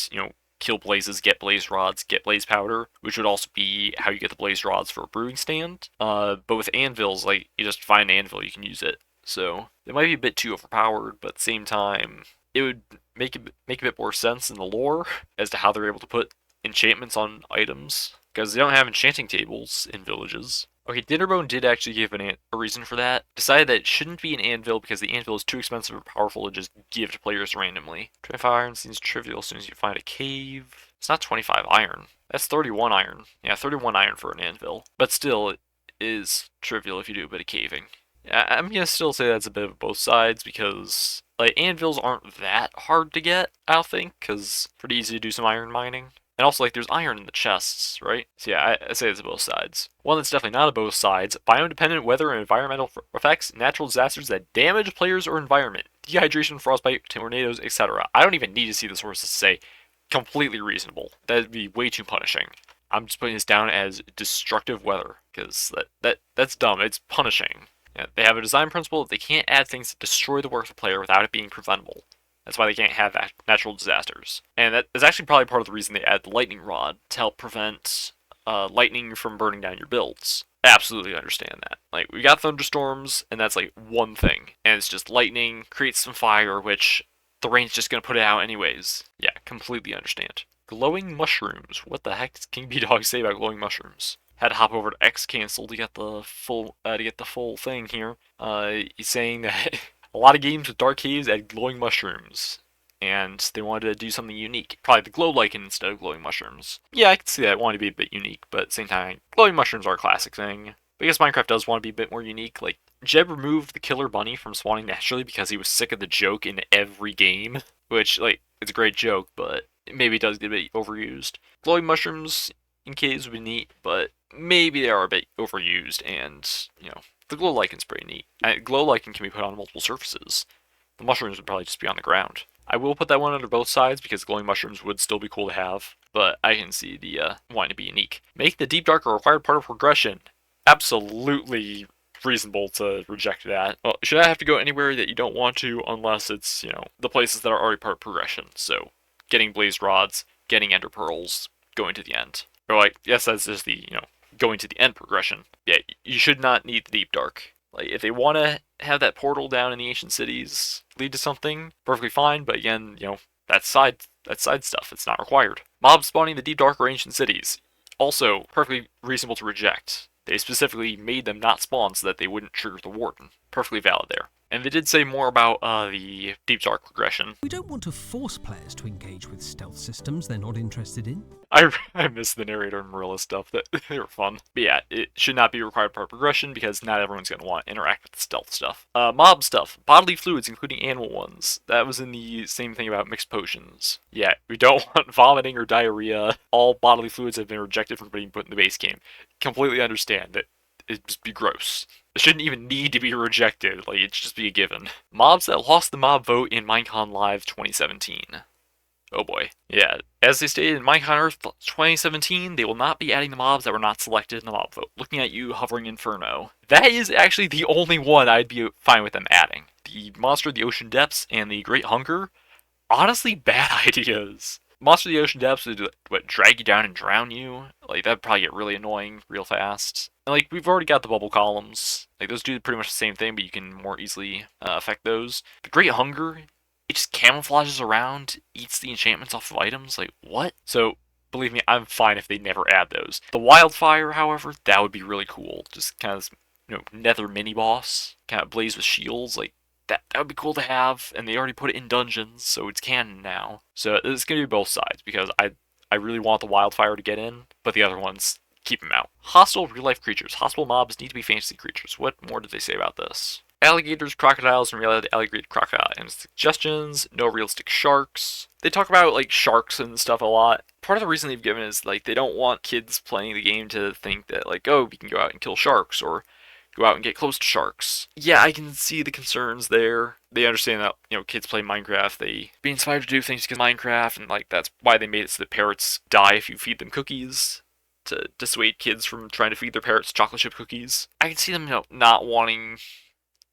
kill blazes, get blaze rods, get blaze powder, which would also be how you get the blaze rods for a brewing stand. But with anvils, like, you just find an anvil, you can use it. So, it might be a bit too overpowered, but at the same time, it would make a bit more sense in the lore as to how they're able to put enchantments on items, because they don't have enchanting tables in villages. Okay, Dinnerbone did actually give a reason for that. Decided that it shouldn't be an anvil because the anvil is too expensive or powerful to just give to players randomly. 25 iron seems trivial as soon as you find a cave. It's not 25 iron. That's 31 iron. Yeah, 31 iron for an anvil. But still, it is trivial if you do a bit of caving. I'm gonna still say that's a bit of both sides because, like, anvils aren't that hard to get, I don't think, because pretty easy to do some iron mining. And also, like, there's iron in the chests, right? So yeah, I say it's both sides. One that's definitely not on both sides: biome-dependent weather and environmental effects, natural disasters that damage players or environment, dehydration, frostbite, tornadoes, etc. I don't even need to see the sources to say completely reasonable. That'd be way too punishing. I'm just putting this down as destructive weather because that's dumb. It's punishing. Yeah, they have a design principle that they can't add things that destroy the work of the player without it being preventable. That's why they can't have natural disasters. And that is actually probably part of the reason they add the lightning rod to help prevent lightning from burning down your builds. I absolutely understand that. Like, we got thunderstorms, and that's like one thing. And it's just lightning, creates some fire, which the rain's just going to put it out anyways. Yeah, completely understand. Glowing mushrooms. What the heck does King B Dog say about glowing mushrooms? Had to hop over to X cancel to get the full thing here. He's saying that a lot of games with dark caves add glowing mushrooms, and they wanted to do something unique. Probably the glow lichen instead of glowing mushrooms. Yeah, I can see that. I want to be a bit unique, but at the same time, glowing mushrooms are a classic thing. But I guess Minecraft does want to be a bit more unique. Like, Jeb removed the killer bunny from spawning naturally because he was sick of the joke in every game, which, like, it's a great joke, but maybe it does get a bit overused. Glowing mushrooms in caves would be neat, but maybe they are a bit overused, and, the glow liken's pretty neat. Glow lichen can be put on multiple surfaces. The mushrooms would probably just be on the ground. I will put that one under both sides because glowing mushrooms would still be cool to have, but I can see the wanting to be unique. Make the deep dark a required part of progression. Absolutely reasonable to reject that. Well, should I have to go anywhere that you don't want to unless it's, the places that are already part of progression? So, getting blazed rods, getting ender pearls, going to the end. Or like, yes, that's just the, going to the end progression. Yeah, you should not need the deep dark. Like, if they want to have that portal down in the ancient cities lead to something, perfectly fine, but again, that's side stuff. It's not required. Mobs spawning the deep dark or ancient cities, also perfectly reasonable to reject. They specifically made them not spawn so that they wouldn't trigger the warden. Perfectly valid there. And they did say more about the Deep Dark progression. We don't want to force players to engage with stealth systems they're not interested in. I miss the narrator and Marilla stuff. That they were fun. But yeah, it should not be required part of progression because not everyone's going to want to interact with the stealth stuff. Mob stuff, bodily fluids, including animal ones. That was in the same thing about mixed potions. Yeah, we don't want vomiting or diarrhea. All bodily fluids have been rejected from being put in the base game. Completely understand that it'd just be gross. It shouldn't even need to be rejected. Like, it should just be a given. Mobs that lost the mob vote in Minecon Live 2017. Oh boy. Yeah, as they stated in Minecon Earth 2017, they will not be adding the mobs that were not selected in the mob vote. Looking at you, Hovering Inferno. That is actually the only one I'd be fine with them adding. The Monster of the Ocean Depths and the Great Hunger, honestly, bad ideas. Monster of the Ocean Depths would, drag you down and drown you? Like, that'd probably get really annoying real fast. And, like, we've already got the bubble columns. Like, those do pretty much the same thing, but you can more easily affect those. The Great Hunger, it just camouflages around, eats the enchantments off of items. Like, what? So, believe me, I'm fine if they never add those. The Wildfire, however, that would be really cool. Just kind of, nether mini-boss. Kind of blaze with shields. Like, that would be cool to have, and they already put it in dungeons, so it's canon now. So it's going to be both sides, because I really want the Wildfire to get in, but the other ones, keep them out. Hostile real-life creatures. Hostile mobs need to be fantasy creatures. What more did they say about this? Alligators, crocodiles, and reality alligator crocodile. And suggestions, no realistic sharks. They talk about, like, sharks and stuff a lot. Part of the reason they've given is, like, they don't want kids playing the game to think that, like, oh, we can go out and kill sharks, or go out and get close to sharks. Yeah, I can see the concerns there. They understand that, kids play Minecraft, they be inspired to do things because Minecraft, and, like, that's why they made it so that parrots die if you feed them cookies, to dissuade kids from trying to feed their parrots chocolate chip cookies. I can see them, not wanting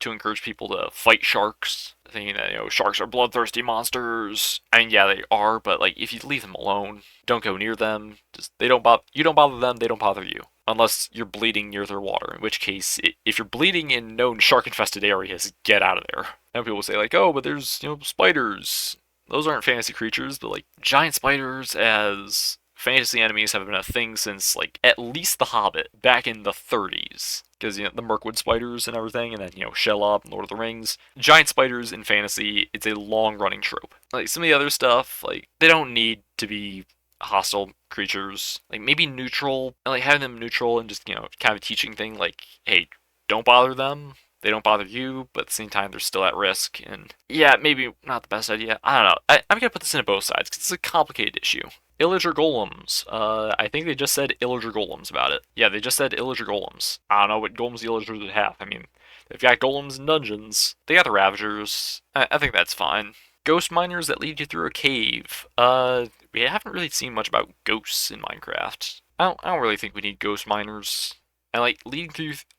to encourage people to fight sharks, thinking that, sharks are bloodthirsty monsters. I mean, yeah, they are, but, like, if you leave them alone, don't go near them, you don't bother them, they don't bother you. Unless you're bleeding near their water, in which case, if you're bleeding in known shark-infested areas, get out of there. And people say, like, oh, but there's, spiders. Those aren't fantasy creatures, but, like, giant spiders as fantasy enemies have been a thing since, like, at least The Hobbit, back in the 30s. Because, the Mirkwood spiders and everything, and then, Shelob and Lord of the Rings. Giant spiders in fantasy, it's a long-running trope. Like, some of the other stuff, like, they don't need to be hostile creatures. Like, maybe neutral, and, like, having them neutral and just, kind of a teaching thing, like, hey, don't bother them. They don't bother you, but at the same time, they're still at risk. And, yeah, maybe not the best idea. I don't know. I'm gonna put this in at both sides, because it's a complicated issue. Illager Golems. I think they just said Illager Golems about it. Yeah, they just said Illager Golems. I don't know what Golems the Illagers would have. I mean, they've got Golems in dungeons. They got the Ravagers. I think that's fine. Ghost miners that lead you through a cave. We haven't really seen much about ghosts in Minecraft. I don't really think we need ghost miners. And, like, leading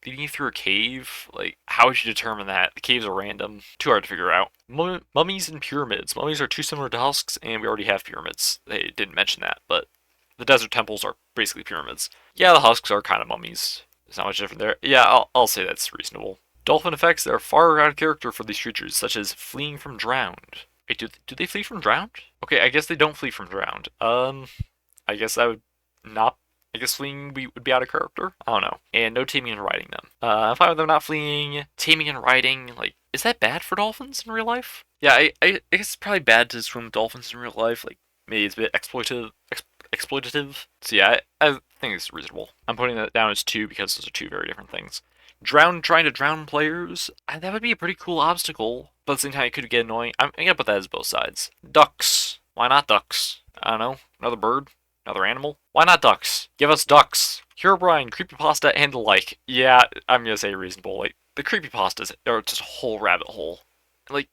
you through a cave, like, how would you determine that? The caves are random. Too hard to figure out. Mummies and pyramids. Mummies are too similar to husks, and we already have pyramids. They didn't mention that, but the desert temples are basically pyramids. Yeah, the husks are kind of mummies. It's not much different there. Yeah, I'll say that's reasonable. Dolphin effects that are far out of character for these creatures, such as fleeing from drowned. Wait, do they flee from drowned? Okay, I guess they don't flee from drowned. I guess that would not... I guess fleeing would be out of character? I don't know. And no taming and riding them. I'm fine with them not fleeing. Taming and riding, like, is that bad for dolphins in real life? Yeah, I guess it's probably bad to swim with dolphins in real life. Like, maybe it's a bit exploitative. So yeah, I think it's reasonable. I'm putting that down as 2 because those are 2 very different things. Trying to drown players, that would be a pretty cool obstacle, but at the same time it could get annoying. I'm gonna put that as both sides. Ducks. Why not ducks? I don't know. Another bird? Another animal? Why not ducks? Give us ducks. Herobrine, creepypasta, and the like. Yeah, I'm gonna say reasonable. Like, the creepypastas are just a whole rabbit hole. Like,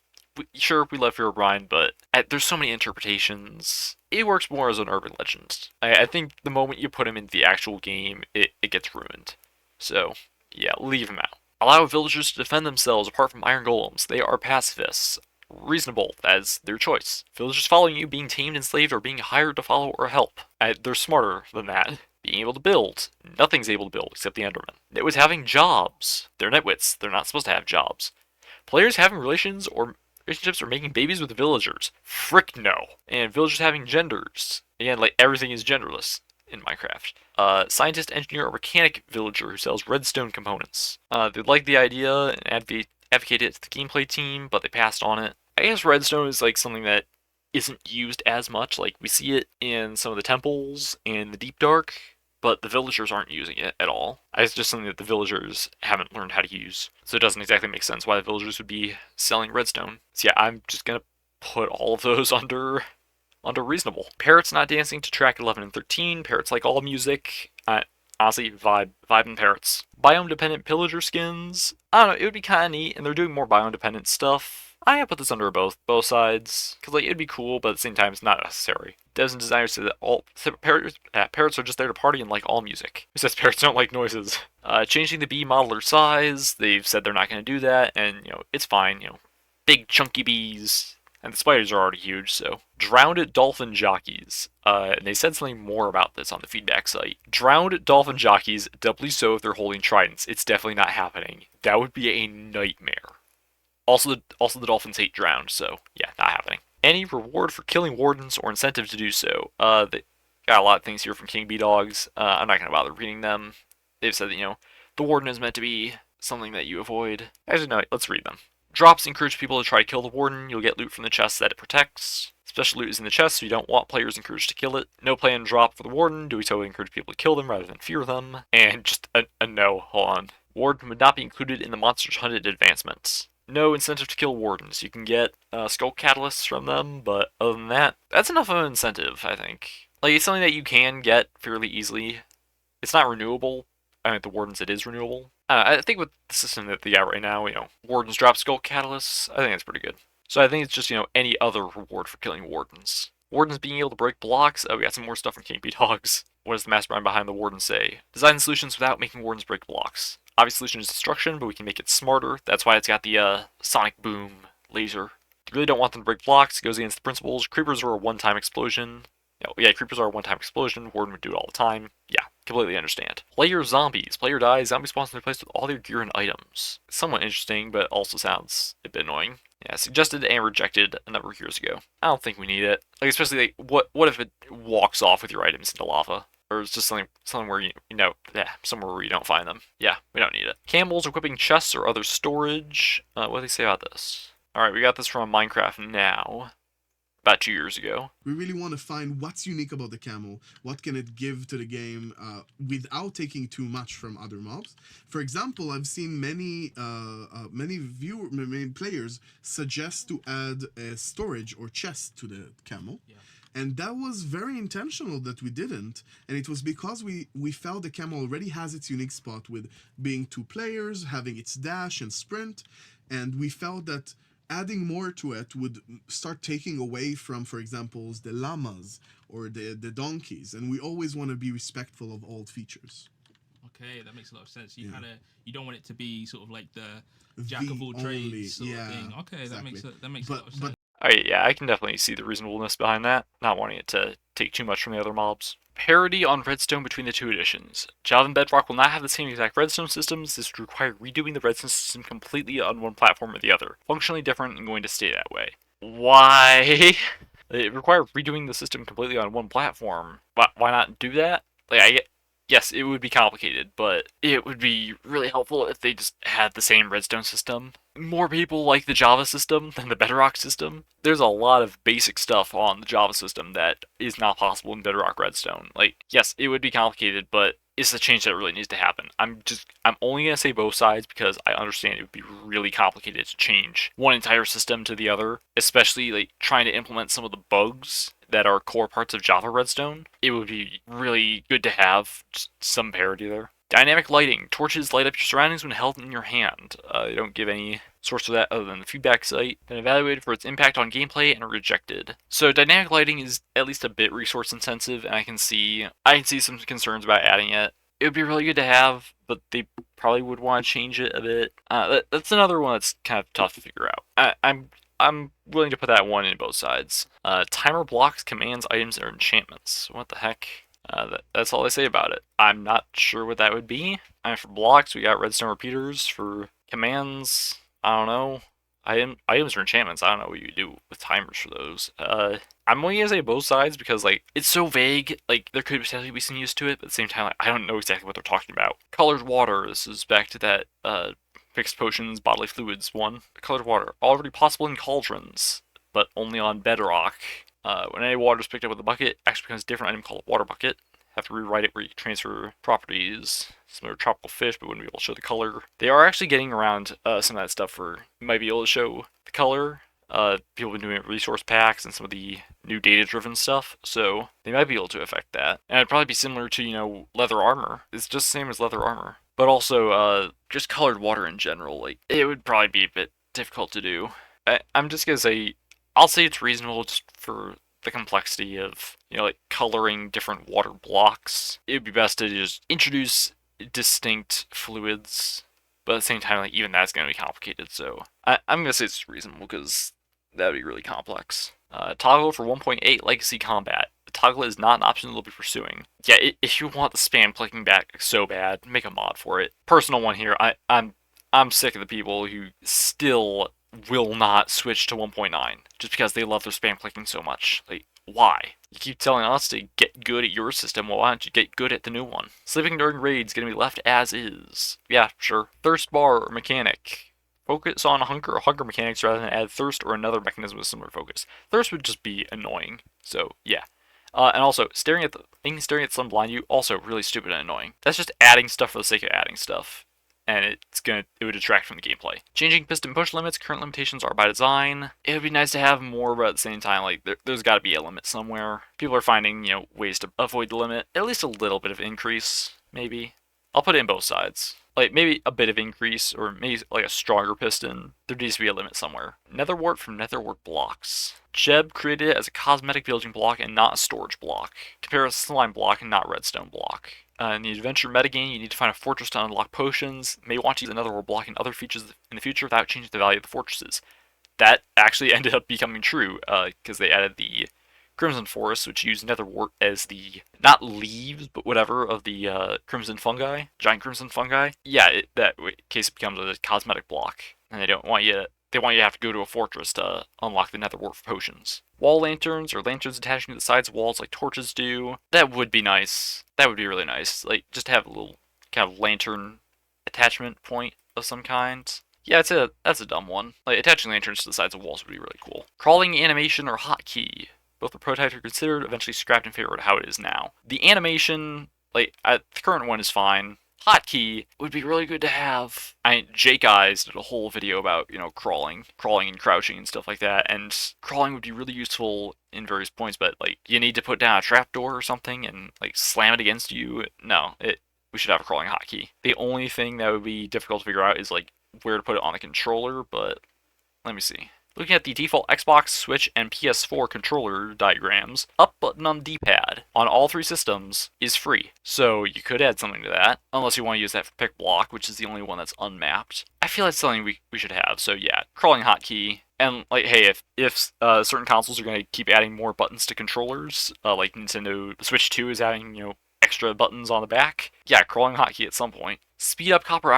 sure, we love Herobrine, but there's so many interpretations. It works more as an urban legend. I think the moment you put him into the actual game, it gets ruined. So, yeah, leave him out. Allow villagers to defend themselves apart from iron golems. They are pacifists. Reasonable, that is their choice. Villagers following you, being tamed, enslaved, or being hired to follow or help. They're smarter than that. Being able to build. Nothing's able to build except the Enderman. Nitwits having jobs. They're nitwits. They're not supposed to have jobs. Players having relationships or making babies with villagers. Frick no. And villagers having genders. Again, like, everything is genderless in Minecraft. Scientist, engineer, or mechanic villager who sells redstone components. They like the idea and advocated it to the gameplay team, but they passed on it. I guess redstone is like something that isn't used as much. Like we see it in some of the temples in the Deep Dark, but the villagers aren't using it at all. It's just something that the villagers haven't learned how to use. So it doesn't exactly make sense why the villagers would be selling redstone. So yeah, I'm just gonna put all of those under reasonable. Parrots not dancing to track 11 and 13. Parrots like all music. Honestly, vibe and parrots. Biome dependent pillager skins. I don't know, it would be kind of neat, and they're doing more biome dependent stuff. I gotta put this under both sides, because like it'd be cool, but at the same time it's not necessary. Devs and designers say that all parrots are just there to party and like all music. Who says parrots don't like noises? Changing the bee modeler size, they've said they're not going to do that, and it's fine. Big chunky bees. And the spiders are already huge, so. Drowned dolphin jockeys. And they said something more about this on the feedback site. Drowned dolphin jockeys, doubly so if they're holding tridents. It's definitely not happening. That would be a nightmare. Also, the dolphins hate drowned, so yeah, not happening. Any reward for killing wardens or incentive to do so. They got a lot of things here from King Bee Dogs. I'm not going to bother reading them. They've said that, the warden is meant to be something that you avoid. Actually, no, let's read them. Drops encourage people to try to kill the warden. You'll get loot from the chests that it protects. Special loot is in the chest, so you don't want players encouraged to kill it. No planned drop for the warden. Do we so encourage people to kill them rather than fear them? And just a no, hold on. Warden would not be included in the monsters hunted advancements. No incentive to kill wardens. You can get skull catalysts from them, but other than that, that's enough of an incentive, I think. Like, it's something that you can get fairly easily. It's not renewable. I mean, the wardens, it is renewable. I think with the system that they got right now, wardens drop skull catalysts, I think that's pretty good. So I think it's just, any other reward for killing wardens. Wardens being able to break blocks. Oh, we got some more stuff from King Bee Dogs. What does the mastermind behind the warden say? Design solutions without making wardens break blocks. Obvious solution is destruction, but we can make it smarter. That's why it's got the sonic boom laser. You really don't want them to break blocks. It goes against the principles. Creepers are a one-time explosion. Creepers are a one-time explosion. Warden would do it all the time. Yeah, completely understand. Player zombies. Player dies. Zombie spawns in their place with all their gear and items. Somewhat interesting, but also sounds a bit annoying. Yeah, suggested and rejected a number of years ago. I don't think we need it. Like, especially, what if it walks off with your items into lava? Or it's just something where somewhere where you don't find them. Yeah, we don't need it. Camels equipping chests or other storage. What do they say about this? Alright, we got this from Minecraft Now. About 2 years ago. We really want to find what's unique about the camel, what can it give to the game without taking too much from other mobs. For example, I've seen many players suggest to add a storage or chest to the camel. Yeah. And that was very intentional that we didn't. And it was because we felt the camel already has its unique spot with being 2 players, having its dash and sprint. And we felt that adding more to it would start taking away from, for example, the llamas or the donkeys. And we always want to be respectful of all features. Okay, that makes a lot of sense. You don't want it to be sort of like the jack of all trades sort of thing. Okay, exactly. that makes a lot of sense. I can definitely see the reasonableness behind that, not wanting it to take too much from the other mobs. Parity on redstone between the 2 editions. Java and Bedrock will not have the same exact redstone systems. This would require redoing the redstone system completely on one platform or the other. Functionally different and going to stay that way. Why? It requires redoing the system completely on one platform. Why not do that? Yes, it would be complicated, but it would be really helpful if they just had the same redstone system. More people like the Java system than the Bedrock system. There's a lot of basic stuff on the Java system that is not possible in Bedrock Redstone. Yes, it would be complicated, but it's a change that really needs to happen. I'm only going to say both sides because I understand it would be really complicated to change one entire system to the other, especially trying to implement some of the bugs that are core parts of Java Redstone. It would be really good to have just some parity there. Dynamic lighting. Torches light up your surroundings when held in your hand. They don't give any source of that other than the feedback site. Been evaluated for its impact on gameplay and rejected. So dynamic lighting is at least a bit resource intensive, and I can see some concerns about adding it. It would be really good to have, but they probably would want to change it a bit. That's another one that's kind of tough to figure out. I'm willing to put that one in both sides. Timer blocks commands, items, or enchantments. What the heck? That's all I say about it. I'm not sure what that would be. For blocks, we got redstone repeaters. For commands, I don't know. Items or enchantments, I don't know what you do with timers for those. I'm only gonna say both sides because it's so vague. There could potentially be some use to it, but at the same time, I don't know exactly what they're talking about. Colored water. This is back to that Mixed potions, bodily fluids. 1. Colored water. Already possible in cauldrons, but only on bedrock. When any water is picked up with a bucket, it actually becomes a different item called a water bucket. Have to rewrite it where you can transfer properties. Similar to tropical fish, but wouldn't be able to show the color. They are actually getting around some of that stuff for you might be able to show the color. People have been doing resource packs and some of the new data-driven stuff, so they might be able to affect that. And it'd probably be similar to, leather armor. It's just the same as leather armor. But also, just colored water in general, like, it would probably be a bit difficult to do. I'm just gonna say, I'll say it's reasonable just for the complexity of, like coloring different water blocks. It would be best to just introduce distinct fluids, but at the same time, like, even that's going to be complicated, so I'm going to say it's reasonable because that would be really complex. Toggle for 1.8 Legacy Combat. The toggle is not an option they'll be pursuing. Yeah, if you want the spam clicking back so bad, make a mod for it. Personal one here, I'm sick of the people who still will not switch to 1.9 just because they love their spam clicking so much. Like, why? You keep telling us to get good at your system, well, why don't you get good at the new one? Sleeping during raids gonna be left as is. Yeah, sure. Thirst bar mechanic. Focus on hunger mechanics rather than add thirst or another mechanism with similar focus. Thirst would just be annoying, so yeah. And also, staring at something blind you, also really stupid and annoying. That's just adding stuff for the sake of adding stuff, and it would detract from the gameplay. Changing piston push limits, current limitations are by design. It would be nice to have more, but at the same time, like, there's got to be a limit somewhere. People are finding, ways to avoid the limit. At least a little bit of increase, maybe. I'll put it in both sides. Like, maybe a bit of increase, or maybe like a stronger piston. There needs to be a limit somewhere. Netherwort from Netherwort blocks. Jeb created it as a cosmetic building block and not a storage block. Compare a slime block and not redstone block. In the adventure metagame, you need to find a fortress to unlock potions. You may want to use another netherwort block and other features in the future without changing the value of the fortresses. That actually ended up becoming true, because they added the Crimson Forest, which used netherwort as the, not leaves, but whatever, of the crimson fungi, giant crimson fungi. Yeah, that case it becomes a cosmetic block, and they want you to have to go to a fortress to unlock the netherwort for potions. Wall lanterns, or lanterns attaching to the sides of walls like torches do. That would be nice. That would be really nice. Like, just have a little kind of lantern attachment point of some kind. Yeah, that's a dumb one. Like, attaching lanterns to the sides of walls would be really cool. Crawling animation or hotkey. Both the prototypes are considered, eventually scrapped in favor of how it is now. The animation, the current one is fine. Hotkey would be really good to have. Jake Eyes did a whole video about, crawling and crouching and stuff like that, and crawling would be really useful in various points, but, you need to put down a trapdoor or something and, slam it against you. No, we should have a crawling hotkey. The only thing that would be difficult to figure out is, where to put it on the controller, but let me see. Looking at the default Xbox, Switch, and PS4 controller diagrams, up button on the D-pad on all three systems is free. So you could add something to that, unless you want to use that for pick block, which is the only one that's unmapped. I feel like it's something we should have, so yeah, crawling hotkey. And, hey, if certain consoles are going to keep adding more buttons to controllers, like Nintendo Switch 2 is adding, extra buttons on the back, yeah, crawling hotkey at some point. Speed up copper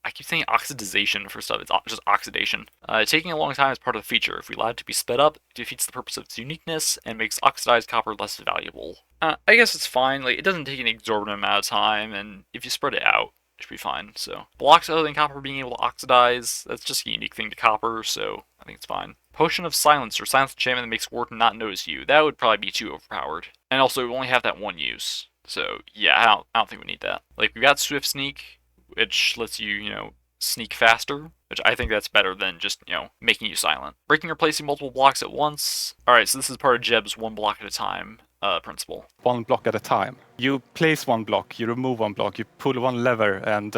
I keep saying oxidization for stuff, it's just oxidation. Taking a long time is part of the feature. If we allow it to be sped up, it defeats the purpose of its uniqueness and makes oxidized copper less valuable. I guess it's fine, it doesn't take an exorbitant amount of time, and if you spread it out, it should be fine, so. Blocks other than copper being able to oxidize, that's just a unique thing to copper, so I think it's fine. Potion of Silence, or Silence enchantment that makes Ward not notice you. That would probably be too overpowered. And also, we only have that one use, so yeah, I don't think we need that. We got Swift Sneak, which lets you, sneak faster, which I think that's better than just, making you silent. Breaking or placing multiple blocks at once. Alright, so this is part of Jeb's one block at a time principle. One block at a time. You place one block, you remove one block, you pull one lever, and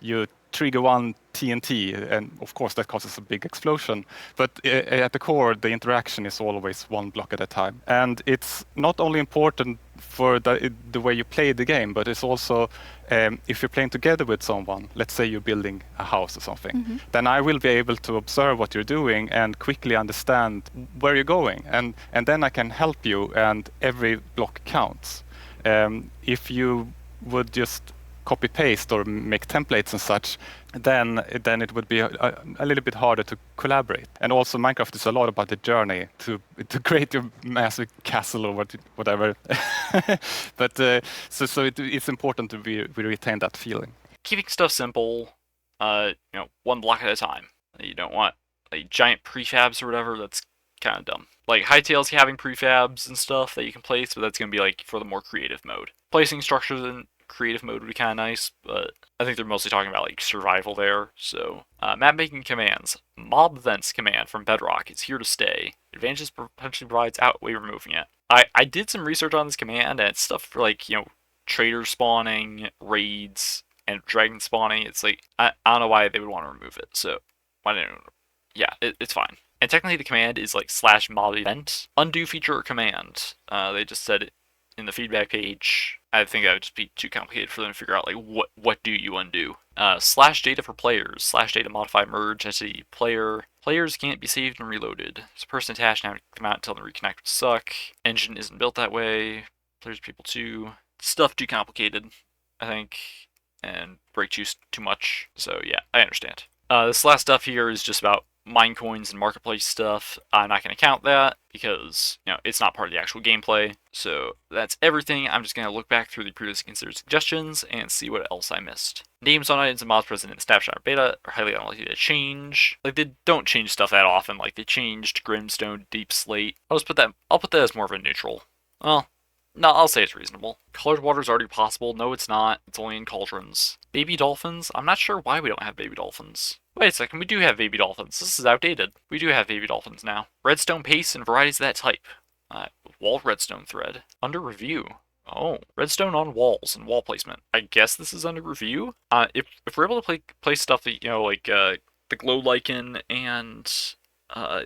you trigger one TNT, and of course that causes a big explosion. But at the core, the interaction is always one block at a time. And it's not only important for the way you play the game, but it's also if you're playing together with someone, let's say you're building a house or something, then I will be able to observe what you're doing and quickly understand where you're going. And then I can help you, and every block counts. If you would just copy-paste or make templates and such, then it would be a little bit harder to collaborate. And also Minecraft is a lot about the journey to create your massive castle or whatever. But so it's important to we retain that feeling. Keeping stuff simple, one block at a time. You don't want like giant prefabs or whatever. That's kind of dumb. Like Hightail's having prefabs and stuff that you can place, but that's gonna be like for the more creative mode. Placing structures in creative mode would be kind of nice, but I think they're mostly talking about like survival there. So map making commands. Mob events command from Bedrock is here to stay. Advantages potentially provides outweigh removing it. I did some research on this command, and it's stuff for like trader spawning, raids, and dragon spawning. It's like I don't know why they would want to remove it. So why didn't? Yeah, it's fine. And technically the command is like /mob event. Undo feature or command. They just said it in the feedback page. I think that would just be too complicated for them to figure out like what do you undo. /data for players. /data modify merge entity player. Players can't be saved and reloaded. There's a person attached now to come out and tell them to reconnect would suck. Engine isn't built that way. Players people too. Stuff too complicated, I think, and break juice too much. So yeah, I understand. This last stuff here is just about mine coins and marketplace stuff. I'm not going to count that because it's not part of the actual gameplay. So that's everything. I'm just going to look back through the previously considered suggestions and see what else I missed. Names on items and mods present in the snapshot or beta are highly unlikely to change. Like they don't change stuff that often. Like they changed Grimstone, Deep Slate. I'll put that as more of a neutral. Well, no, I'll say it's reasonable. Colored water is already possible. No, it's not. It's only in cauldrons. Baby dolphins? I'm not sure why we don't have baby dolphins. Wait a second, we do have baby dolphins. This is outdated. We do have baby dolphins now. Redstone paste and varieties of that type. Wall redstone thread. Under review. Oh, redstone on walls and wall placement. I guess this is under review? If we're able to place stuff that, like the glow lichen and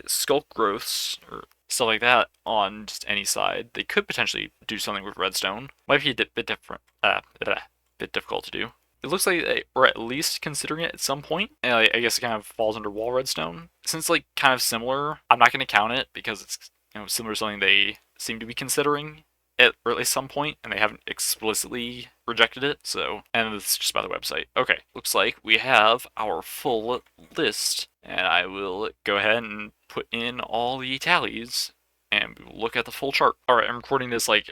skulk growths, or stuff like that on just any side, they could potentially do something with redstone. Might be a bit difficult to do. It looks like they were at least considering it at some point, and I guess it kind of falls under wall redstone. Since like kind of similar, I'm not going to count it because it's similar to something they seem to be considering at least some point, and they haven't explicitly rejected it. So, and it's just by the website. Okay, looks like we have our full list, and I will go ahead and put in all the tallies, and we'll look at the full chart. All right, I'm recording this like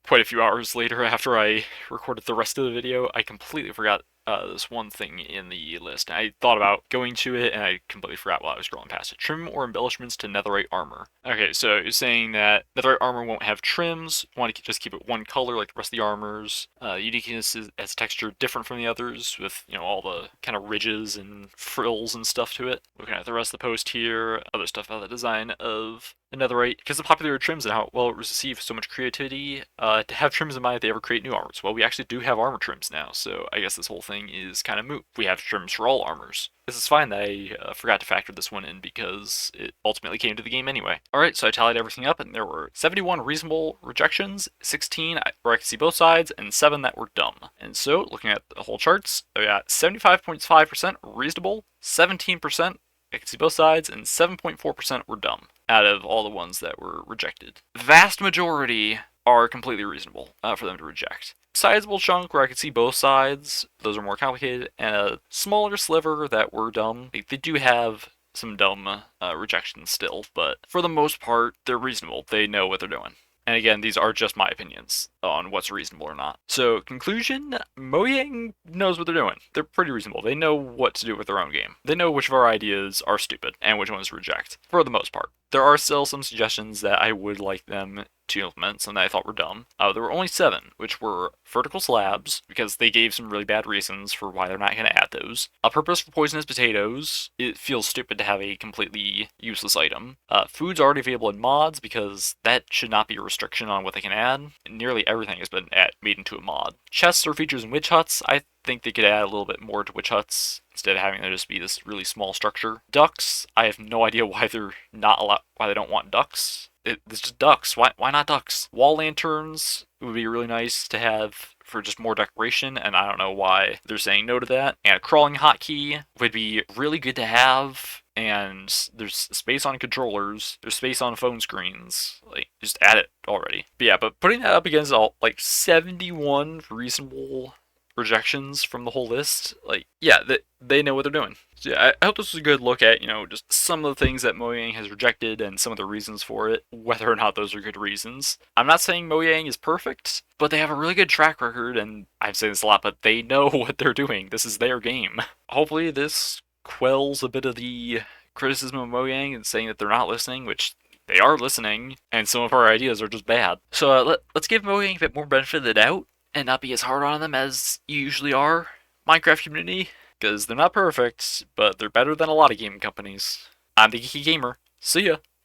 quite a few hours later after I recorded the rest of the video. I completely forgot this one thing in the list. I thought about going to it, and I completely forgot while I was scrolling past it. Trim or embellishments to netherite armor. Okay, so you're saying that netherite armor won't have trims. You want to just keep it one color like the rest of the armors. Uniqueness has texture different from the others with, all the kind of ridges and frills and stuff to it. Looking at the rest of the post here, other stuff about the design of the netherite. Because of popular trims and how well it received so much creativity, to have trims in mind if they ever create new armors. Well, we actually do have armor trims now, so I guess this whole thing is kind of moot. We have trims for all armors. This is fine that I forgot to factor this one in because it ultimately came to the game anyway. Alright, so I tallied everything up, and there were 71 reasonable rejections, 16 where I could see both sides, and 7 that were dumb. And so, looking at the whole charts, I got 75.5% reasonable, 17% I could see both sides, and 7.4% were dumb out of all the ones that were rejected. Vast majority are completely reasonable for them to reject. Sizable chunk where I could see both sides, those are more complicated, and a smaller sliver that were dumb. They do have some dumb rejections still, but for the most part, they're reasonable. They know what they're doing. And again, these are just my opinions on what's reasonable or not. So, conclusion, Mojang knows what they're doing. They're pretty reasonable. They know what to do with their own game. They know which of our ideas are stupid and which ones to reject, for the most part. There are still some suggestions that I would like them to implement, some that I thought were dumb. There were only 7, which were vertical slabs, because they gave some really bad reasons for why they're not going to add those. A purpose for poisonous potatoes. It feels stupid to have a completely useless item. Food's already available in mods, because that should not be a restriction on what they can add. Nearly everything has been made into a mod. Chests or features in witch huts. I think they could add a little bit more to witch huts instead of having there just be this really small structure. Ducks, I have no idea why they're not allowed, why they don't want ducks. It's just ducks. Why not ducks? Wall lanterns would be really nice to have for just more decoration, and I don't know why they're saying no to that. And a crawling hotkey would be really good to have, and there's space on controllers, there's space on phone screens. Like, just add it already. But yeah, but putting that up against all, 71 reasonable rejections from the whole list, yeah, they know what they're doing. So yeah, I hope this was a good look at, just some of the things that Mojang has rejected and some of the reasons for it, whether or not those are good reasons. I'm not saying Mojang is perfect, but they have a really good track record, and I've said this a lot, but they know what they're doing. This is their game. Hopefully this quells a bit of the criticism of Mojang and saying that they're not listening, which they are listening, and some of our ideas are just bad. So let's give Mojang a bit more benefit of the doubt, and not be as hard on them as you usually are, Minecraft community, because they're not perfect, but they're better than a lot of game companies. I'm the Geeky Gamer. See ya!